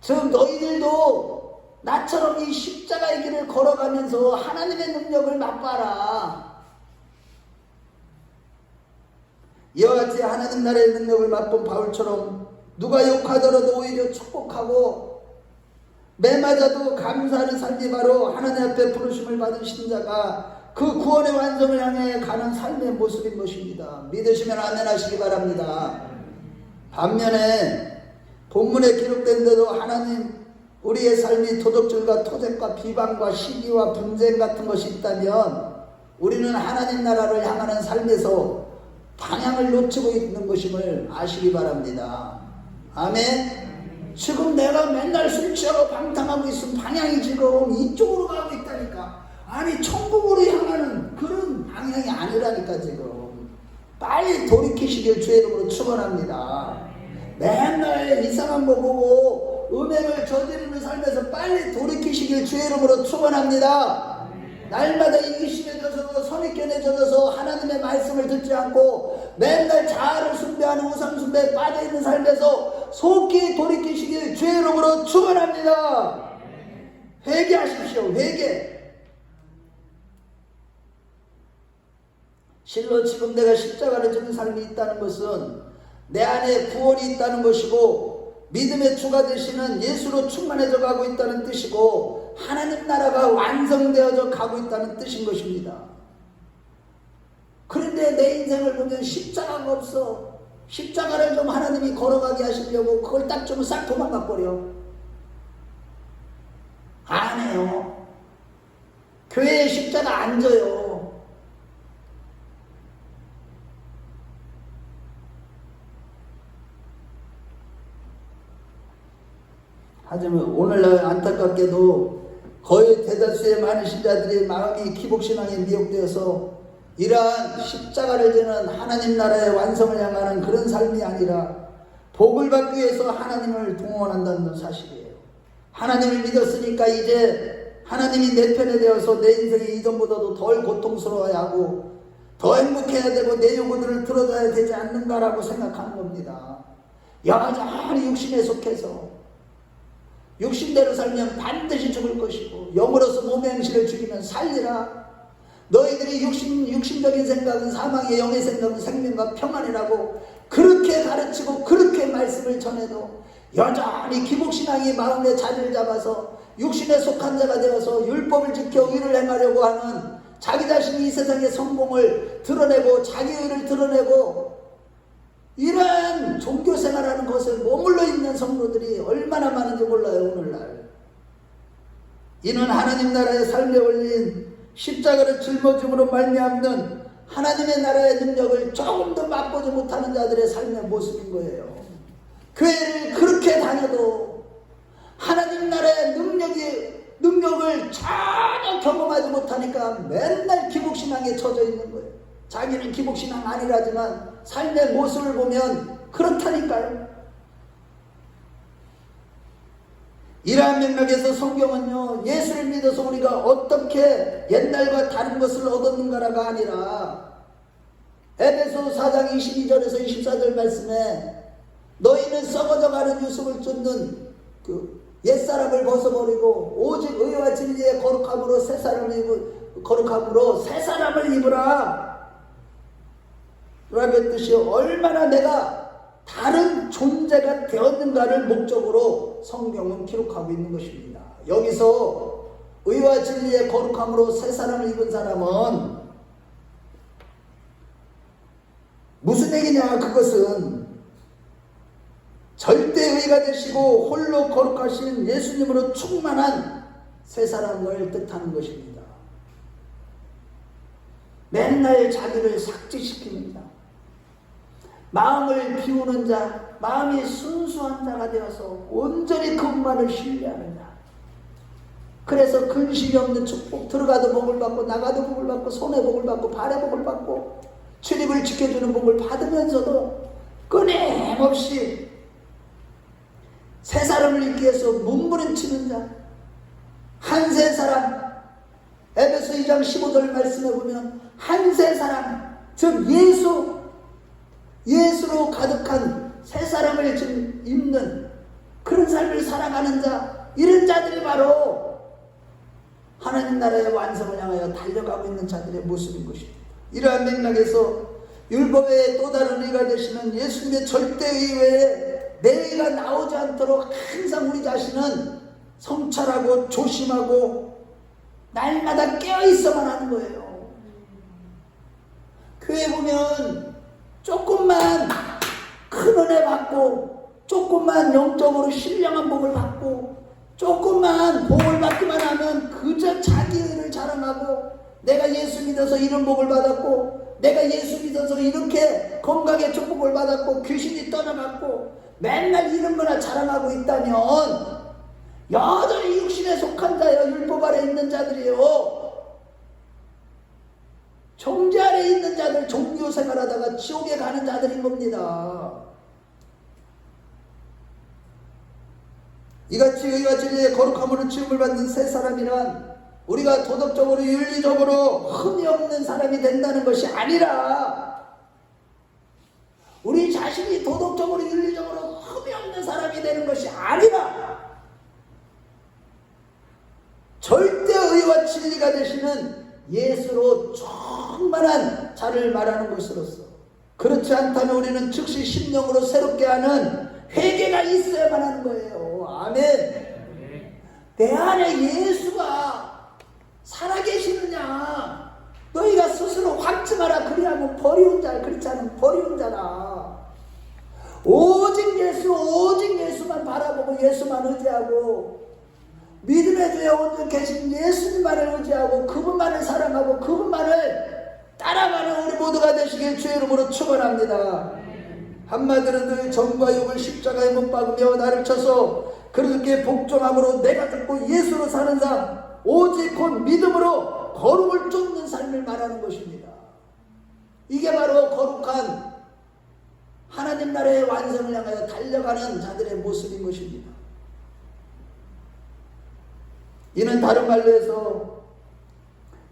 즉 너희들도 나처럼 이 십자가의 길을 걸어가면서 하나님의 능력을 맛봐라. 이와 같이 하나님 나라의 능력을 맛본 바울처럼 누가 욕하더라도 오히려 축복하고 매맞아도 감사하는 삶이 바로 하나님 앞에 부르심을 받은 신자가 그 구원의 완성을 향해 가는 삶의 모습인 것입니다. 믿으시면 아멘 하시기 바랍니다. 반면에 본문에 기록된 대로 하나님 우리의 삶이 도덕질과 토색과 비방과 시기와 분쟁 같은 것이 있다면 우리는 하나님 나라를 향하는 삶에서 방향을 놓치고 있는 것임을 아시기 바랍니다. 아멘. 지금 내가 맨날 술 취하고 방탕하고 있으면 방향이 지금 이쪽으로 가고 있다니까. 아니 천국으로 향하는 그런 방향이 아니라니까. 지금 빨리 돌이키시길 주의 이름으로 축원합니다. 맨날 이상한 거 보고 음행을 저지르는 삶에서 빨리 돌이키시길 주의 이름으로 축원합니다. 날마다 이기심에 젖어서 선입견에 젖어서 하나님의 말씀을 듣지 않고 맨날 자아를 숭배하는 우상 숭배에 빠져있는 삶에서 속히 돌이키시길 주의 이름으로 축원합니다. 회개하십시오. 회개. 실로 지금 내가 십자가를 지는 삶이 있다는 것은 내 안에 구원이 있다는 것이고 믿음의 주가 되시는 예수로 충만해져 가고 있다는 뜻이고 하나님 나라가 완성되어져 가고 있다는 뜻인 것입니다. 그런데 내 인생을 보면 십자가가 없어. 십자가를 좀 하나님이 걸어가게 하시려고 그걸 딱 좀 싹 도망가 버려. 안 해요. 교회에 십자가 안 져요. 하지만 오늘날 안타깝게도 거의 대다수의 많은 신자들이 마음이 기복신앙에 미혹되어서 이러한 십자가를 지는 하나님 나라의 완성을 향하는 그런 삶이 아니라 복을 받기 위해서 하나님을 동원한다는 사실이에요. 하나님을 믿었으니까 이제 하나님이 내 편에 되어서 내 인생이 이전보다도 덜 고통스러워야 하고 더 행복해야 되고 내 요구들을 들어줘야 되지 않는가라고 생각하는 겁니다. 여전히 육신에 속해서 육신대로 살면 반드시 죽을 것이고 영으로서 몸의 행실을 죽이면 살리라. 너희들이 육신적인 생각은 사망의 영의 생각은 생명과 평안이라고 그렇게 가르치고 그렇게 말씀을 전해도 여전히 기복신앙이 마음에 자리를 잡아서 육신에 속한 자가 되어서 율법을 지켜 의를 행하려고 하는 자기 자신이 이 세상의 성공을 드러내고 자기 의를 드러내고 이러한 종교생활하는 것에 머물러 있는 성도들이 얼마나 많은지 몰라요. 오늘날 이는 하나님 나라의 삶에 올린 십자가를 짊어짐으로 말미암는 하나님의 나라의 능력을 조금도 맛보지 못하는 자들의 삶의 모습인 거예요. 교회를 그렇게 다녀도 하나님 나라의 능력을 전혀 경험하지 못하니까 맨날 기복신앙에 젖어 있는 거예요. 자기는 기복신앙 아니라지만 삶의 모습을 보면 그렇다니까요. 이러한 맥락에서 성경은요, 예수를 믿어서 우리가 어떻게 옛날과 다른 것을 얻었는가가 아니라 에베소 4장 22절에서 24절 말씀에 너희는 썩어져가는 유습을 쫓는 그 옛사람을 벗어버리고 오직 의와 진리의 거룩함으로 새 사람을 입으라. 라는 뜻이 얼마나 내가 다른 존재가 되었는가를 목적으로 성경은 기록하고 있는 것입니다. 여기서 의와 진리의 거룩함으로 새 사람을 입은 사람은 무슨 얘기냐? 그것은 절대의가 되시고 홀로 거룩하신 예수님으로 충만한 새 사람을 뜻하는 것입니다. 맨날 자기를 삭제시킵니다. 마음을 비우는 자, 마음이 순수한 자가 되어서 온전히 그분만을 신뢰하는 자. 그래서 근심이 없는 축복, 들어가도 복을 받고 나가도 복을 받고 손에 복을 받고 발에 복을 받고 출입을 지켜주는 복을 받으면서도 끊임없이 새 사람을 잊기 위해서 몸부림치는 자, 한세 사람, 에베소 2장 15절 말씀해 보면 한세 사람, 즉 예수로 가득한 새 사람을 지금 입는 그런 삶을 살아가는 자, 이런 자들이 바로 하나님 나라의 완성을 향하여 달려가고 있는 자들의 모습인 것입니다. 이러한 맥락에서 율법의 또 다른 의가 되시는 예수님의 절대의 외에 내 의가 나오지 않도록 항상 우리 자신은 성찰하고 조심하고 날마다 깨어있어만 하는 거예요. 교회 보면 조금만 큰 은혜 받고 조금만 영적으로 신령한 복을 받고 조금만 복을 받기만 하면 그저 자기 의를 자랑하고 내가 예수 믿어서 이런 복을 받았고 내가 예수 믿어서 이렇게 건강의 축복을 받았고 귀신이 떠나갔고 맨날 이런 거나 자랑하고 있다면 여전히 육신에 속한 자여 율법 아래 있는 자들이에요. 정죄 아래 있는 자들, 종교 생활하다가 지옥에 가는 자들인 겁니다. 이같이 의와 진리의 거룩함으로 지음을 받는 새 사람이란 우리가 도덕적으로 윤리적으로 흠이 없는 사람이 된다는 것이 아니라 우리 자신이 도덕적으로 윤리적으로 흠이 없는 사람이 되는 것이 아니라 절대 의와 진리가 되시는 예수로 충만한 자를 말하는 것으로서, 그렇지 않다면 우리는 즉시 심령으로 새롭게 하는 회개가 있어야만 하는 거예요. 아멘. 내 안에 예수가 살아계시느냐, 너희가 스스로 확증하라. 그리하면 버리운 자, 그렇지 않으면 버리운 자라. 오직 예수만 바라보고 예수만 의지하고 믿음의 주에 온전 계신 예수님만을 의지하고 그분만을 사랑하고 그분만을 따라가는 우리 모두가 되시길 주의 이름으로 축원합니다. 한마디로 너희 정과 욕을 십자가에 못 박으며 나를 쳐서 그렇게 복종함으로 내가 듣고 예수로 사는 삶, 오직 곧 믿음으로 거룩을 쫓는 삶을 말하는 것입니다. 이게 바로 거룩한 하나님 나라의 완성을 향하여 달려가는 자들의 모습인 것입니다. 이는 다른 말로 해서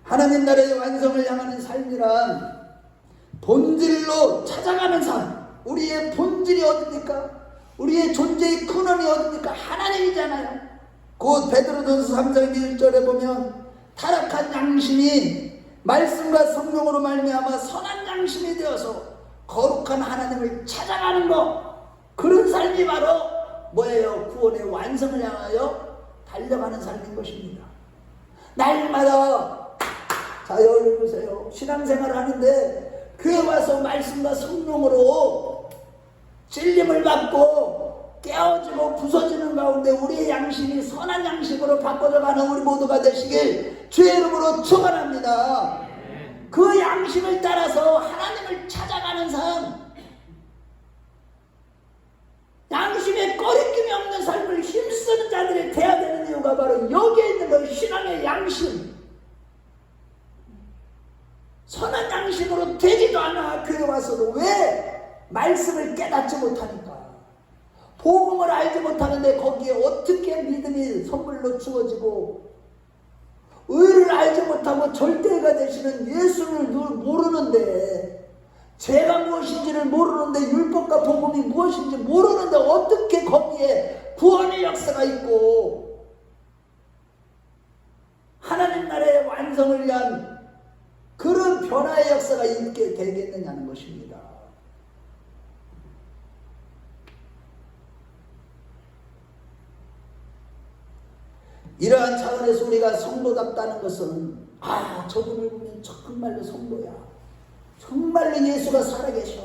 하나님 나라의 완성을 향하는 삶이란 본질로 찾아가는 삶. 우리의 본질이 어딥니까? 우리의 존재의 근원이 어딥니까? 하나님이잖아요. 곧 베드로전서 3장 1절에 보면 타락한 양심이 말씀과 성령으로 말미암아 선한 양심이 되어서 거룩한 하나님을 찾아가는 것, 그런 삶이 바로 뭐예요? 구원의 완성을 향하여 달려가는 삶인 것입니다. 날마다, 자 여러분 보세요. 신앙생활을 하는데 교회 와서 말씀과 성령으로 찔림을 받고 깨어지고 부서지는 가운데 우리의 양심이 선한 양식으로 바꿔져가는 우리 모두가 되시길 주의 이름으로 축원합니다. 그 양심을 따라서 하나님을 찾아가는 삶, 양심에 꺼리낌이 없는 삶을 힘쓰는 자들이 돼야 되는 이유가 바로 여기에 있는 그 신앙의 양심. 선한 양심으로 되지도 않아. 교회 와서도. 왜? 말씀을 깨닫지 못하니까. 복음을 알지 못하는데 거기에 어떻게 믿음이 선물로 주어지고, 의를 알지 못하고 절대가 되시는 예수를 모르는데, 죄가 무엇인지를 모르는데, 율법과 복음이 무엇인지 모르는데 어떻게 거기에 구원의 역사가 있고 하나님 나라의 완성을 위한 그런 변화의 역사가 있게 되겠느냐는 것입니다. 이러한 차원에서 우리가 성도답다는 것은, 아, 저분을 보면 정말로 성도야. 정말로 예수가 살아계셔.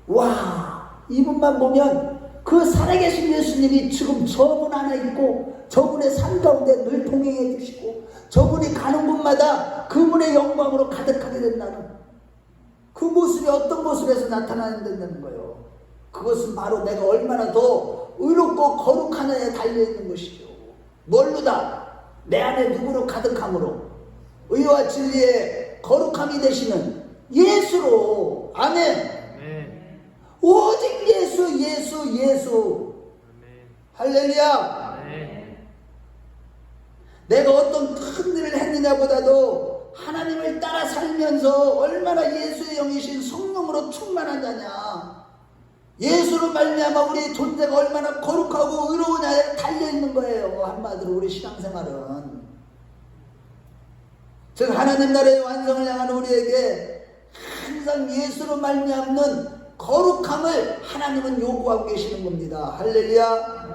와, 이분만 보면 그 살아계신 예수님이 지금 저분 안에 있고 저분의 삶 가운데 늘 동행해 주시고 저분이 가는 곳마다 그분의 영광으로 가득하게 된다는 그 모습이 어떤 모습에서 나타나야 된다는 거예요. 그것은 바로 내가 얼마나 더 의롭고 거룩하냐에 달려있는 것이죠. 뭘로다? 내 안에 누구로 가득함으로 의와 진리의 거룩함이 되시는 예수로. 아멘. 아멘. 오직 예수, 예수, 예수. 아멘. 할렐루야. 아멘. 내가 어떤 큰 일을 했느냐보다도 하나님을 따라 살면서 얼마나 예수의 영이신 성령으로 충만한 자냐, 예수로 말미암아 우리의 존재가 얼마나 거룩하고 의로우냐에 달려있는 거예요. 한마디로 우리 신앙생활은. 즉 하나님 나라의 완성을 향하는 우리에게 항상 예수로 말미암는 거룩함을 하나님은 요구하고 계시는 겁니다. 할렐루야.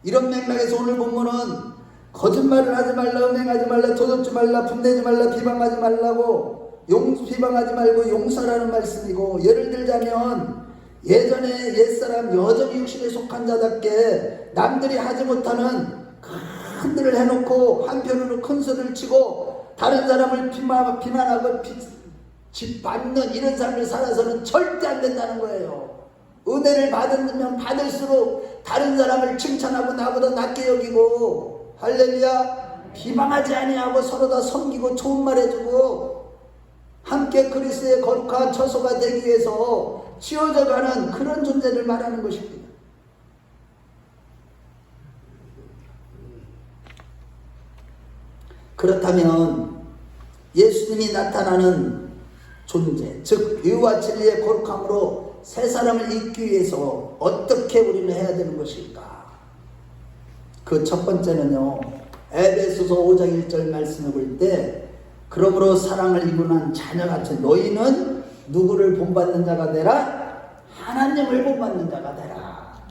이런 맥락에서 오늘 본문은 거짓말을 하지 말라, 음행하지 말라, 도둑지 말라, 분내지 말라, 비방하지 말라고, 비방하지 말고 용서라는 말씀이고, 예를 들자면 예전에 옛사람 여전히 육신에 속한 자답게 남들이 하지 못하는 큰 일을 해놓고 한편으로 큰 소리를 치고 다른 사람을 비난하고 짓밟는 이런 삶을 살아서는 절대 안 된다는 거예요. 은혜를 받으면 받을수록 다른 사람을 칭찬하고 나보다 낮게 여기고, 할렐루야, 비방하지 아니하고 서로 다 섬기고 좋은 말 해주고 함께 그리스도의 거룩한 처소가 되기 위해서 치워져 가는 그런 존재를 말하는 것입니다. 그렇다면 예수님이 나타나는 존재, 즉 의와 진리의 거룩함으로 새 사람을 잇기 위해서 어떻게 우리는 해야 되는 것일까? 그 첫 번째는요, 에베소서 5장 1절 말씀을 볼 때, 그러므로 사랑을 입은한 자녀같이 너희는 누구를 본받는 자가 되라? 하나님을 본받는 자가 되라.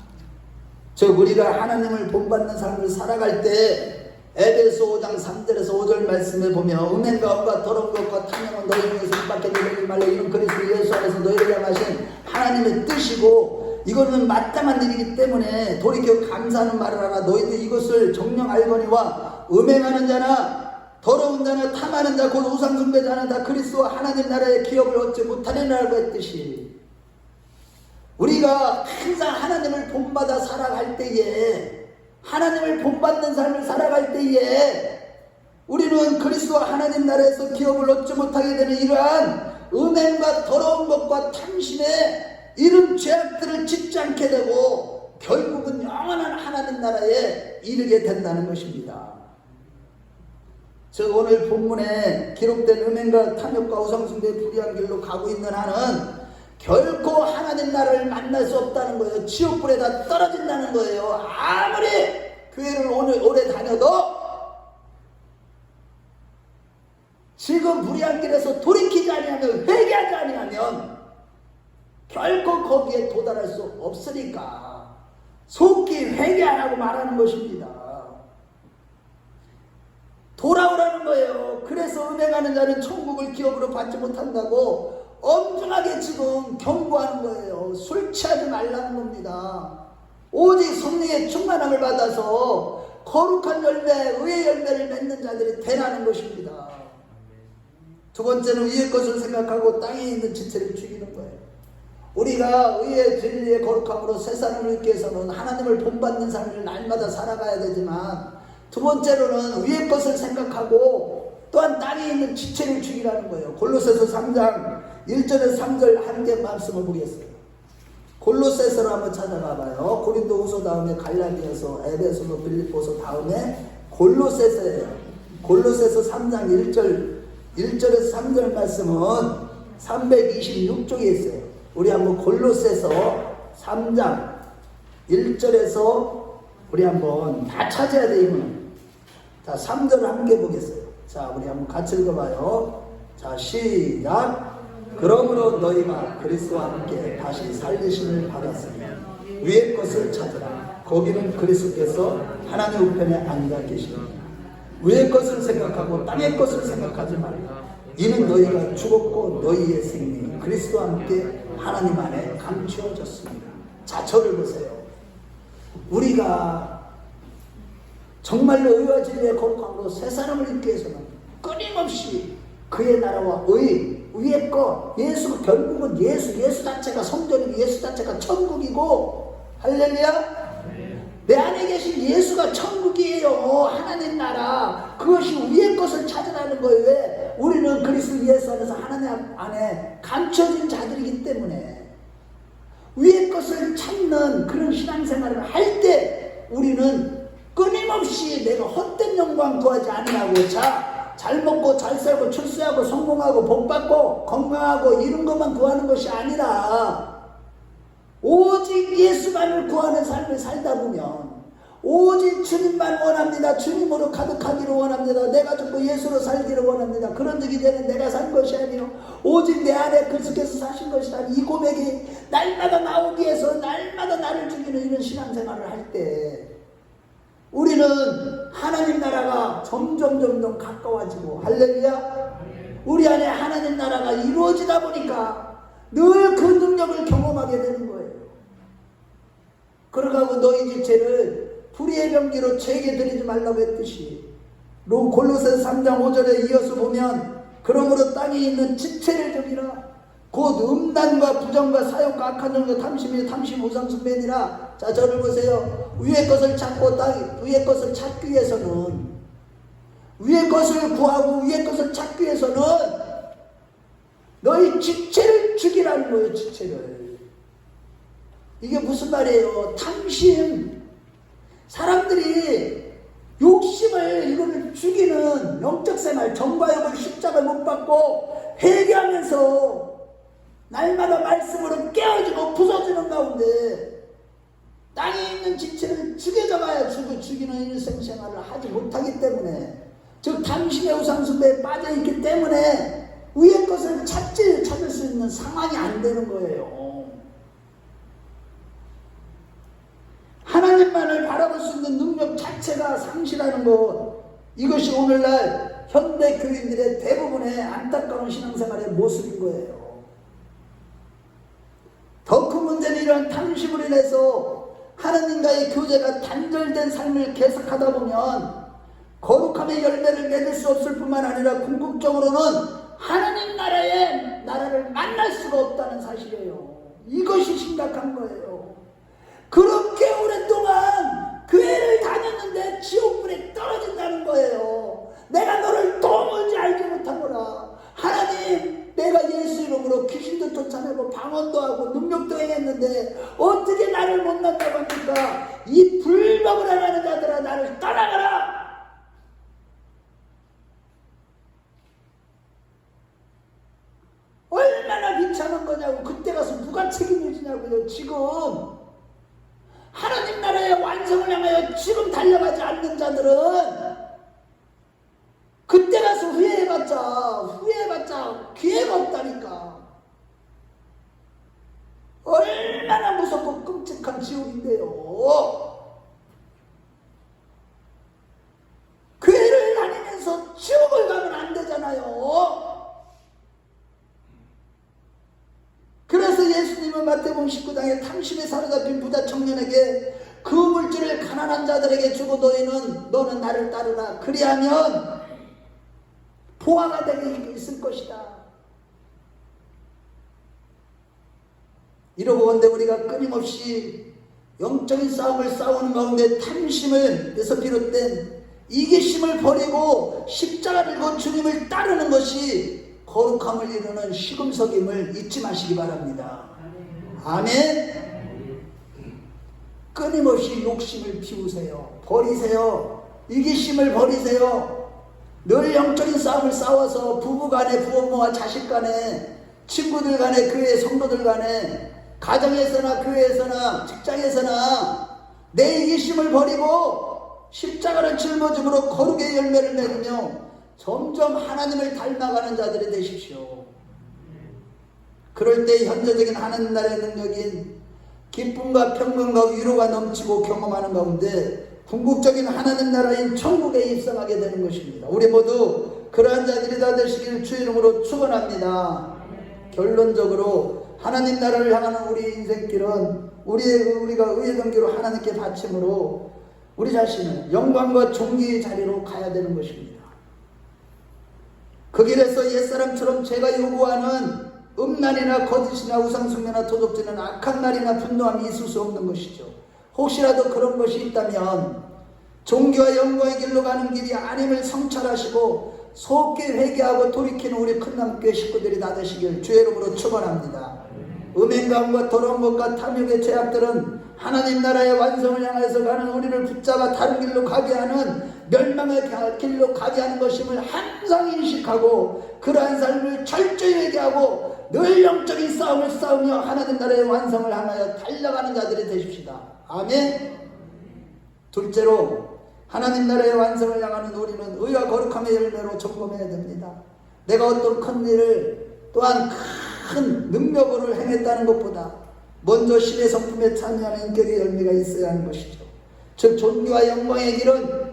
즉 우리가 하나님을 본받는 삶을 살아갈 때 에베소 5장 3절에서 5절 말씀에 보면 음행과 엄과 더러운 것과 탐욕은 너희 중에서 입밖에 내지 말라. 이는 그리스도 예수 안에서 너희를 향하신 하나님의 뜻이고 이거는 마땅한 일이기 때문에 돌이켜 감사하는 말을 하라. 너희도 이것을 정녕 알거니와 음행하는 자나 더러운 자나 탐하는 자 곧 우상 숭배자는 다 그리스도와 하나님 나라의 기업을 얻지 못하리라고 했듯이 우리가 항상 하나님을 본받아 살아갈 때에, 하나님을 본받는 삶을 살아갈 때에 우리는 그리스도와 하나님 나라에서 기업을 얻지 못하게 되는 이러한 음행과 더러운 것과 탐심에 이런 죄악들을 짓지 않게 되고 결국은 영원한 하나님 나라에 이르게 된다는 것입니다. 즉 오늘 본문에 기록된 음행과 탐욕과 우상숭배의 불의한 길로 가고 있는 한은 결코 하나님 나라를 만날 수 없다는 거예요. 지옥불에 다 떨어진다는 거예요. 아무리 교회를 오래 다녀도 지금 불의한 길에서 돌이키지 아니하면, 회개하지 아니하면 결코 거기에 도달할 수 없으니까 속히 회개하라고 말하는 것입니다. 돌아오라는 거예요. 그래서 음행하는 자는 천국을 기업으로 받지 못한다고 엄중하게 지금 경고하는 거예요. 술 취하지 말라는 겁니다. 오직 성령의 충만함을 받아서 거룩한 열매, 의의 열매를 맺는 자들이 되라는 것입니다. 두 번째는 위의 것을 생각하고 땅에 있는 지체를 죽이는 거예요. 우리가 의의 진리의 거룩함으로 새 사람을 입기 위해서는 하나님을 본받는 삶을 날마다 살아가야 되지만, 두 번째로는 위의 것을 생각하고 또한 땅에 있는 지체를 죽이라는 거예요. 골로새서 3장 1절에서 3절 함께 말씀을 보겠습니다. 골로새서로 한번 찾아가 봐요. 고린도후서 다음에 갈라디아서, 에베소서, 빌립보서 다음에 골로새서예요. 골로새서 3장 1절에서 3절 말씀은 326쪽에 있어요. 우리 한번 골로새서 3장 1절에서 우리 한번 다 찾아야 돼, 이거는. 자, 3절을 함께 보겠어요. 자, 우리 한번 같이 읽어봐요. 자, 시작. 그러므로 너희가 그리스도와 함께 다시 살리심을 받았으면 위의 것을 찾으라. 거기는 그리스도께서 하나님 우편에 앉아 계십니다. 위의 것을 생각하고 땅의 것을 생각하지 말라. 이는 너희가 죽었고 너희의 생명이 그리스도와 함께 하나님 안에 감추어졌습니다. 자, 저를 보세요. 우리가 정말로 의와 진리의 거룩함으로 새 사람을 입기 위해서는 끊임없이 그의 나라와 위의 것, 예수, 결국은 예수 자체가 성전이고 예수 자체가 천국이고, 할렐루야. 내 안에 계신 예수가 천국이에요. 하나님 나라. 그것이 위의 것을 찾으라는 거예요. 왜? 우리는 그리스도 예수 안에서 하나님 안에 감춰진 자들이기 때문에 위의 것을 찾는 그런 신앙생활을 할 때 우리는 끊임없이 내가 헛된 영광 구하지 않으라고. 잘 먹고 잘 살고 출세하고 성공하고 복받고 건강하고 이런 것만 구하는 것이 아니라 오직 예수만을 구하는 삶을 살다 보면 오직 주님만 원합니다. 주님으로 가득하기를 원합니다. 내가 정말 예수로 살기를 원합니다. 그런 적이 되는 내가 산 것이 아니요 오직 내 안에 그리스도께서 사신 것이다. 이 고백이 날마다 나오기 위해서 날마다 나를 죽이는 이런 신앙생활을 할 때 우리는 하나님 나라가 점점 가까워지고 할렐루야. 우리 안에 하나님 나라가 이루어지다 보니까 늘 그 능력을 경험하게 되는 거예요. 그러고 너희 지체를 불의의 병기로 죄게 드리지 말라고 했듯이 골로새서 3장 5절에 이어서 보면 그러므로 땅에 있는 지체를 죽이라. 곧 음란과 부정과 사욕과 악한 정과 탐심이 탐심 우상숭배니라. 자, 저를 보세요. 위의 것을 찾고 위의 것을 찾기 위해서는 위의 것을 구하고 위의 것을 찾기 위해서는 너희 지체를 죽이라는 거예요. 지체를. 이게 무슨 말이에요? 탐심. 사람들이 욕심을 이거를 죽이는 영적 생활, 정과 욕을 십자가에 못 박고 회개하면서 날마다 말씀으로 깨어지고 부서지는 가운데 땅에 있는 지체를 죽여져가야 죽이는 일생생활을 하지 못하기 때문에, 즉 탐심의 우상숭배에 빠져있기 때문에 위의 것을 찾을 수 있는 상황이 안 되는 거예요. 하나님만을 바라볼 수 있는 능력 자체가 상실하는 것, 이것이 오늘날 현대 교인들의 대부분의 안타까운 신앙생활의 모습인 거예요. 더 큰 문제는 이런 탐심으로 인해서 하나님과의 교제가 단절된 삶을 계속하다 보면 거룩함의 열매를 맺을 수 없을 뿐만 아니라 궁극적으로는 하나님 나라를 만날 수가 없다는 사실이에요. 이것이 심각한 거예요. 그렇게 오랫동안 교회를 다녔는데 지옥불에 떨어진다는 거예요. 내가 너를 도무지 알지 못하노라. 하나님, 내가 예수 이름으로 귀신도 쫓아내고 방언도 하고 능력도 행했는데 어떻게 나를 못난다고 합니까? 이 불법을 행하는 자들아, 나를 떠나가라. 얼마나 비참한 거냐고. 그때 가서 누가 책임을 지냐고요. 지금 하나님 나라의 완성을 향하여 지금 달려가지 않는 자들은 그때 가서 후회해봤자 기회가 없다니까. 얼마나 무섭고 끔찍한 지옥인데요. 교회를 다니면서 지옥을 가면 안 되잖아요. 그래서 예수님은 마태복음 19장에 탐심에 사로잡힌 부자 청년에게 그 물질을 가난한 자들에게 주고 너는 나를 따르라. 그리하면 보화가 되게 있을 것이다. 이러고 본데 우리가 끊임없이 영적인 싸움을 싸우는 가운데 탐심에서 비롯된 이기심을 버리고 십자가를 들고 주님을 따르는 것이 거룩함을 이루는 시금석임을 잊지 마시기 바랍니다. 아멘. 끊임없이 욕심을 피우세요. 버리세요. 이기심을 버리세요. 늘 영적인 싸움을 싸워서 부부 간에, 부모와 자식 간에, 친구들 간에, 교회 성도들 간에, 가정에서나 교회에서나 직장에서나 내 이기심을 버리고 십자가를 짊어짐으로 거룩의 열매를 맺으며 점점 하나님을 닮아가는 자들이 되십시오. 그럴 때 현재적인 하나님 나라의 능력인 기쁨과 평강과 위로가 넘치고 경험하는 가운데 궁극적인 하나님 나라인 천국에 입성하게 되는 것입니다. 우리 모두 그러한 자들이 다 되시길 주 이름으로 축원합니다. 결론적으로 하나님 나라를 향하는 우리 인생길은 우리가 의의 경기로 하나님께 바침으로 우리 자신을 영광과 존귀의 자리로 가야 되는 것입니다. 그 길에서 옛사람처럼 제가 요구하는 음란이나 거짓이나 우상숭배나 도둑질은 악한 말이나 분노함이 있을 수 없는 것이죠. 혹시라도 그런 것이 있다면 종교와 영광의 길로 가는 길이 아님을 성찰하시고 속히 회개하고 돌이키는 우리 큰남교회 식구들이 다 되시길 주의 이름으로 축원합니다. 음행감과 더러운 것과 탐욕의 죄악들은 하나님 나라의 완성을 향해서 가는 우리를 붙잡아 다른 길로 가게 하는 멸망의 길로 가게 하는 것임을 항상 인식하고 그러한 삶을 철저히 회개하고 늘 영적인 싸움을 싸우며 하나님 나라의 완성을 향하여 달려가는 자들이 되십시다. 아멘. 둘째로 하나님 나라의 완성을 향하는 우리는 의와 거룩함의 열매로 점검해야 됩니다. 내가 어떤 큰 일을 또한 큰 능력으로 행했다는 것보다 먼저 신의 성품에 참여하는 인격의 열매가 있어야 하는 것이죠. 즉 존귀와 영광의 길은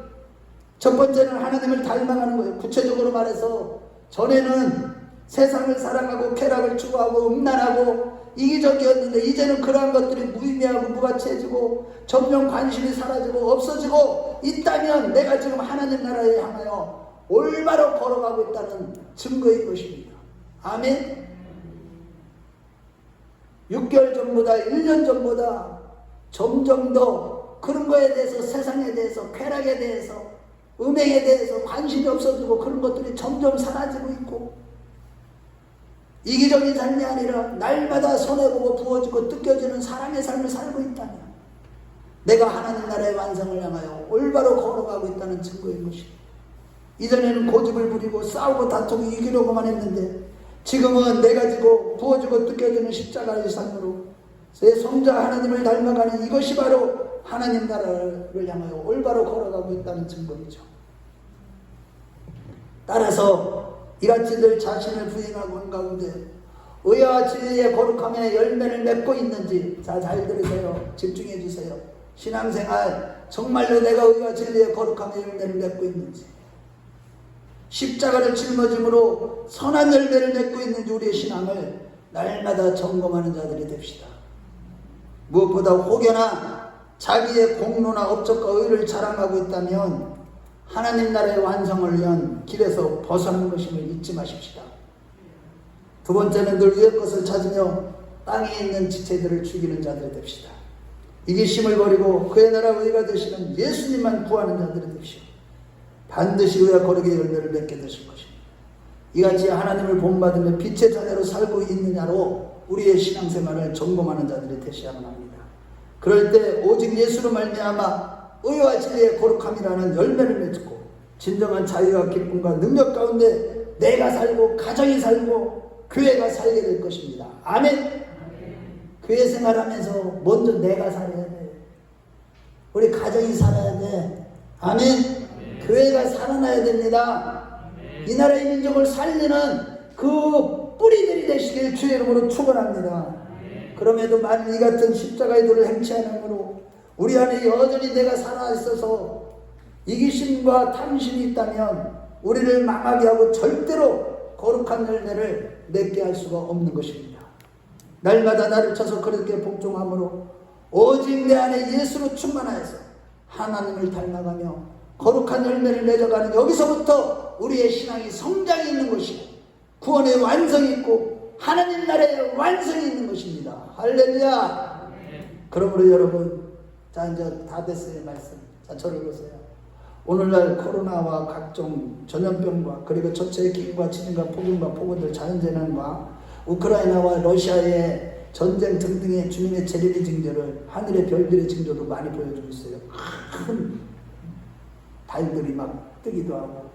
첫 번째는 하나님을 닮아가는 거예요. 구체적으로 말해서 전에는 세상을 사랑하고 쾌락을 추구하고 음란하고 이기적이었는데 이제는 그러한 것들이 무의미하고 무가치해지고 점점 관심이 사라지고 없어지고 있다면 내가 지금 하나님 나라에 향하여 올바로 걸어가고 있다는 증거인 것입니다. 아멘. 6개월 전보다 1년 전보다 점점 더 그런 거에 대해서 세상에 대해서 쾌락에 대해서 음행에 대해서 관심이 없어지고 그런 것들이 점점 사라지고 있고 이기적인 삶이 아니라 날마다 손해보고 부어지고 뜯겨지는 사람의 삶을 살고 있다면 내가 하나님 나라의 완성을 향하여 올바로 걸어가고 있다는 증거인 것입니다. 이전에는 고집을 부리고 싸우고 다투고 이기려고만 했는데 지금은 내가 지고 부어지고 뜯겨지는 십자가의 삶으로 제 성자 하나님을 닮아가는 이것이 바로 하나님 나라를 향하여 올바로 걸어가고 있다는 증거이죠. 따라서 이같이 늘 자신을 부인하고 온 가운데 의와 진리의 거룩함의 열매를 맺고 있는지 잘 들으세요. 집중해 주세요. 신앙생활 정말로 내가 의와 진리의 거룩함의 열매를 맺고 있는지 십자가를 짊어짐으로 선한 열매를 맺고 있는지 우리의 신앙을 날마다 점검하는 자들이 됩시다. 무엇보다 혹여나 자기의 공로나 업적과 의를 자랑하고 있다면 하나님 나라의 완성을 위한 길에서 벗어나는 것임을 잊지 마십시다. 두 번째는 늘 위의 것을 찾으며 땅에 있는 지체들을 죽이는 자들이 됩시다. 이기심을 버리고 그의 나라 의가 되시는 예수님만 구하는 자들이 되시오. 반드시 의와 거룩의 열매를 맺게 되실 것입니다. 이같이 하나님을 본받으며 빛의 자녀로 살고 있느냐로 우리의 신앙생활을 점검하는 자들이 되셔야만 합니다. 그럴 때 오직 예수로 말미암아 의와 진리의 거룩함이라는 열매를 맺고 진정한 자유와 기쁨과 능력 가운데 내가 살고 가정이 살고 교회가 살게 될 것입니다. 아멘. 교회 생활하면서 먼저 내가 살아야 돼. 우리 가정이 살아야 돼. 아멘. 교회가 살아나야 됩니다. 이 나라의 민족을 살리는 그 뿌리들이 되시길 주의 이름으로 축원합니다. 그럼에도 만일 이 같은 십자가의 도를 행치 않으므로 우리 안에 여전히 내가 살아있어서 이기심과 탐심이 있다면 우리를 망하게 하고 절대로 거룩한 열매를 맺게 할 수가 없는 것입니다. 날마다 나를 쳐서 그렇게 복종함으로 오직 내 안에 예수로 충만하여서 하나님을 닮아가며 거룩한 열매를 맺어가는 여기서부터 우리의 신앙이 성장이 있는 것이고 구원의 완성이 있고 하나님 나라의 완성이 있는 것입니다. 할렐루야. 그러므로 여러분, 자 이제 다 됐어요 말씀. 자 저를 보세요. 오늘날 코로나와 각종 전염병과 그리고 전체의 기근과 지진과 폭염과 폭우들 자연재난과 우크라이나와 러시아의 전쟁 등등의 주님의 재림의 징조를 하늘의 별들의 징조도 많이 보여주고 있어요. 큰 달들이 막 뜨기도 하고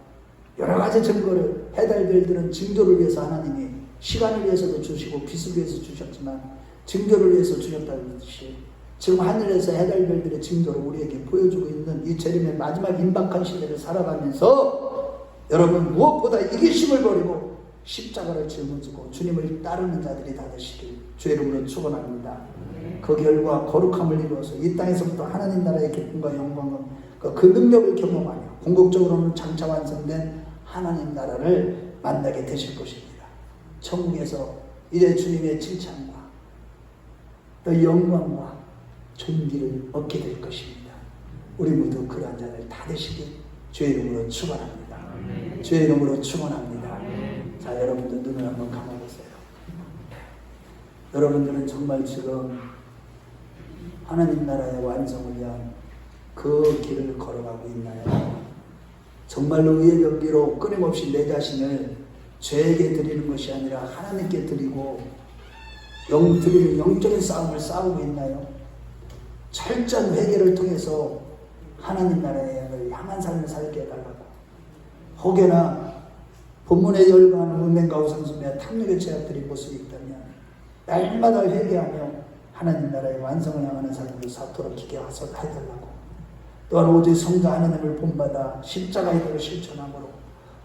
여러 가지 증거를 해달별들은 징조를 위해서 하나님이 시간을 위해서도 주시고 빛을 위해서 주셨지만 징조를 위해서 주셨다는 뜻이 지금 하늘에서 해달별들의 징조를 우리에게 보여주고 있는 이 재림의 마지막 임박한 시대를 살아가면서 여러분 무엇보다 이기심을 버리고 십자가를 짊어지고 주님을 따르는 자들이 다 되시길 주의 이름으로 축원합니다. 그 결과 거룩함을 이루어서 이 땅에서부터 하나님 나라의 기쁨과 영광은 그 능력을 경험하며 궁극적으로는 장차 완성된 하나님 나라를 만나게 되실 것입니다. 천국에서 이제 주님의 칭찬과 또 영광과 존귀를 얻게 될 것입니다. 우리 모두 그러한 자들 다 되시길 주의 이름으로 축원합니다. 주의 이름으로 축원합니다. 자, 여러분들 눈을 한번 감아보세요. 여러분들은 정말 지금 하나님 나라의 완성을 위한 그 길을 걸어가고 있나요? 정말로 의의 경기로 끊임없이 내 자신을 죄에게 드리는 것이 아니라 하나님께 드리고 드리는 영적인 싸움을 싸우고 있나요? 철저한 회개를 통해서 하나님 나라의 양을 향한 삶을 살게 해달라고. 혹여나 본문에 열거하는 문맹과 우상숭배와 탐욕의 죄악들이 모습이 있다면 날마다 회개하며 하나님 나라의 완성을 향하는 삶으로 사토록 기게 와서 해달라고. 또한 오직 성자 하나님을 본받아 십자가의 도를 실천함으로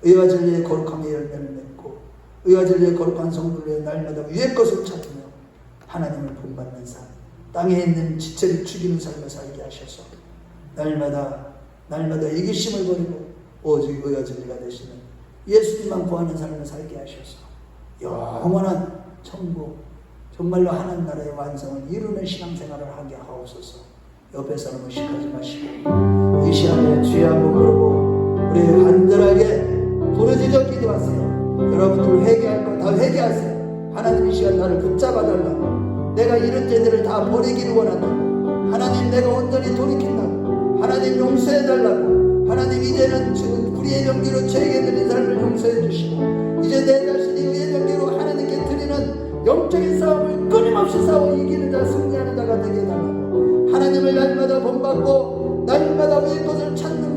의와 진리의 거룩함의 열매를 맺고 의와 진리의 거룩한 성도를 날마다 위의 것을 찾으며 하나님을 본받는 삶, 땅에 있는 지체를 죽이는 삶을 살게 하셔서 날마다 이기심을 버리고 오직 의와 진리가 되시는 예수님만 구하는 삶을 살게 하셔서 영원한 천국, 정말로 하나님 나라의 완성을 이루는 신앙생활을 하게 하옵소서. 옆에 사람을 시하지 마시고 이 시간에 주의 한번 부르고 우리 간절하게 부르짖어 기도하세요. 여러분들 회개할 거 다 회개하세요. 하나님 이 시간 나를 붙잡아 달라고. 내가 이런 죄들을 다 버리기를 원한다고. 하나님 내가 온전히 돌이킨다고. 하나님 용서해 달라고. 하나님 이제는 우리의 경기로 죄에게 드린 삶을 용서해 주시고 이제 내 자신이 우리의 경기로 하나님께 드리는 영적인 싸움을 끊임없이 싸워 이기는 자, 승리하는 자가 되게 해달라고. 하나님을 날마다 본받고 날마다 위의 것을 찾는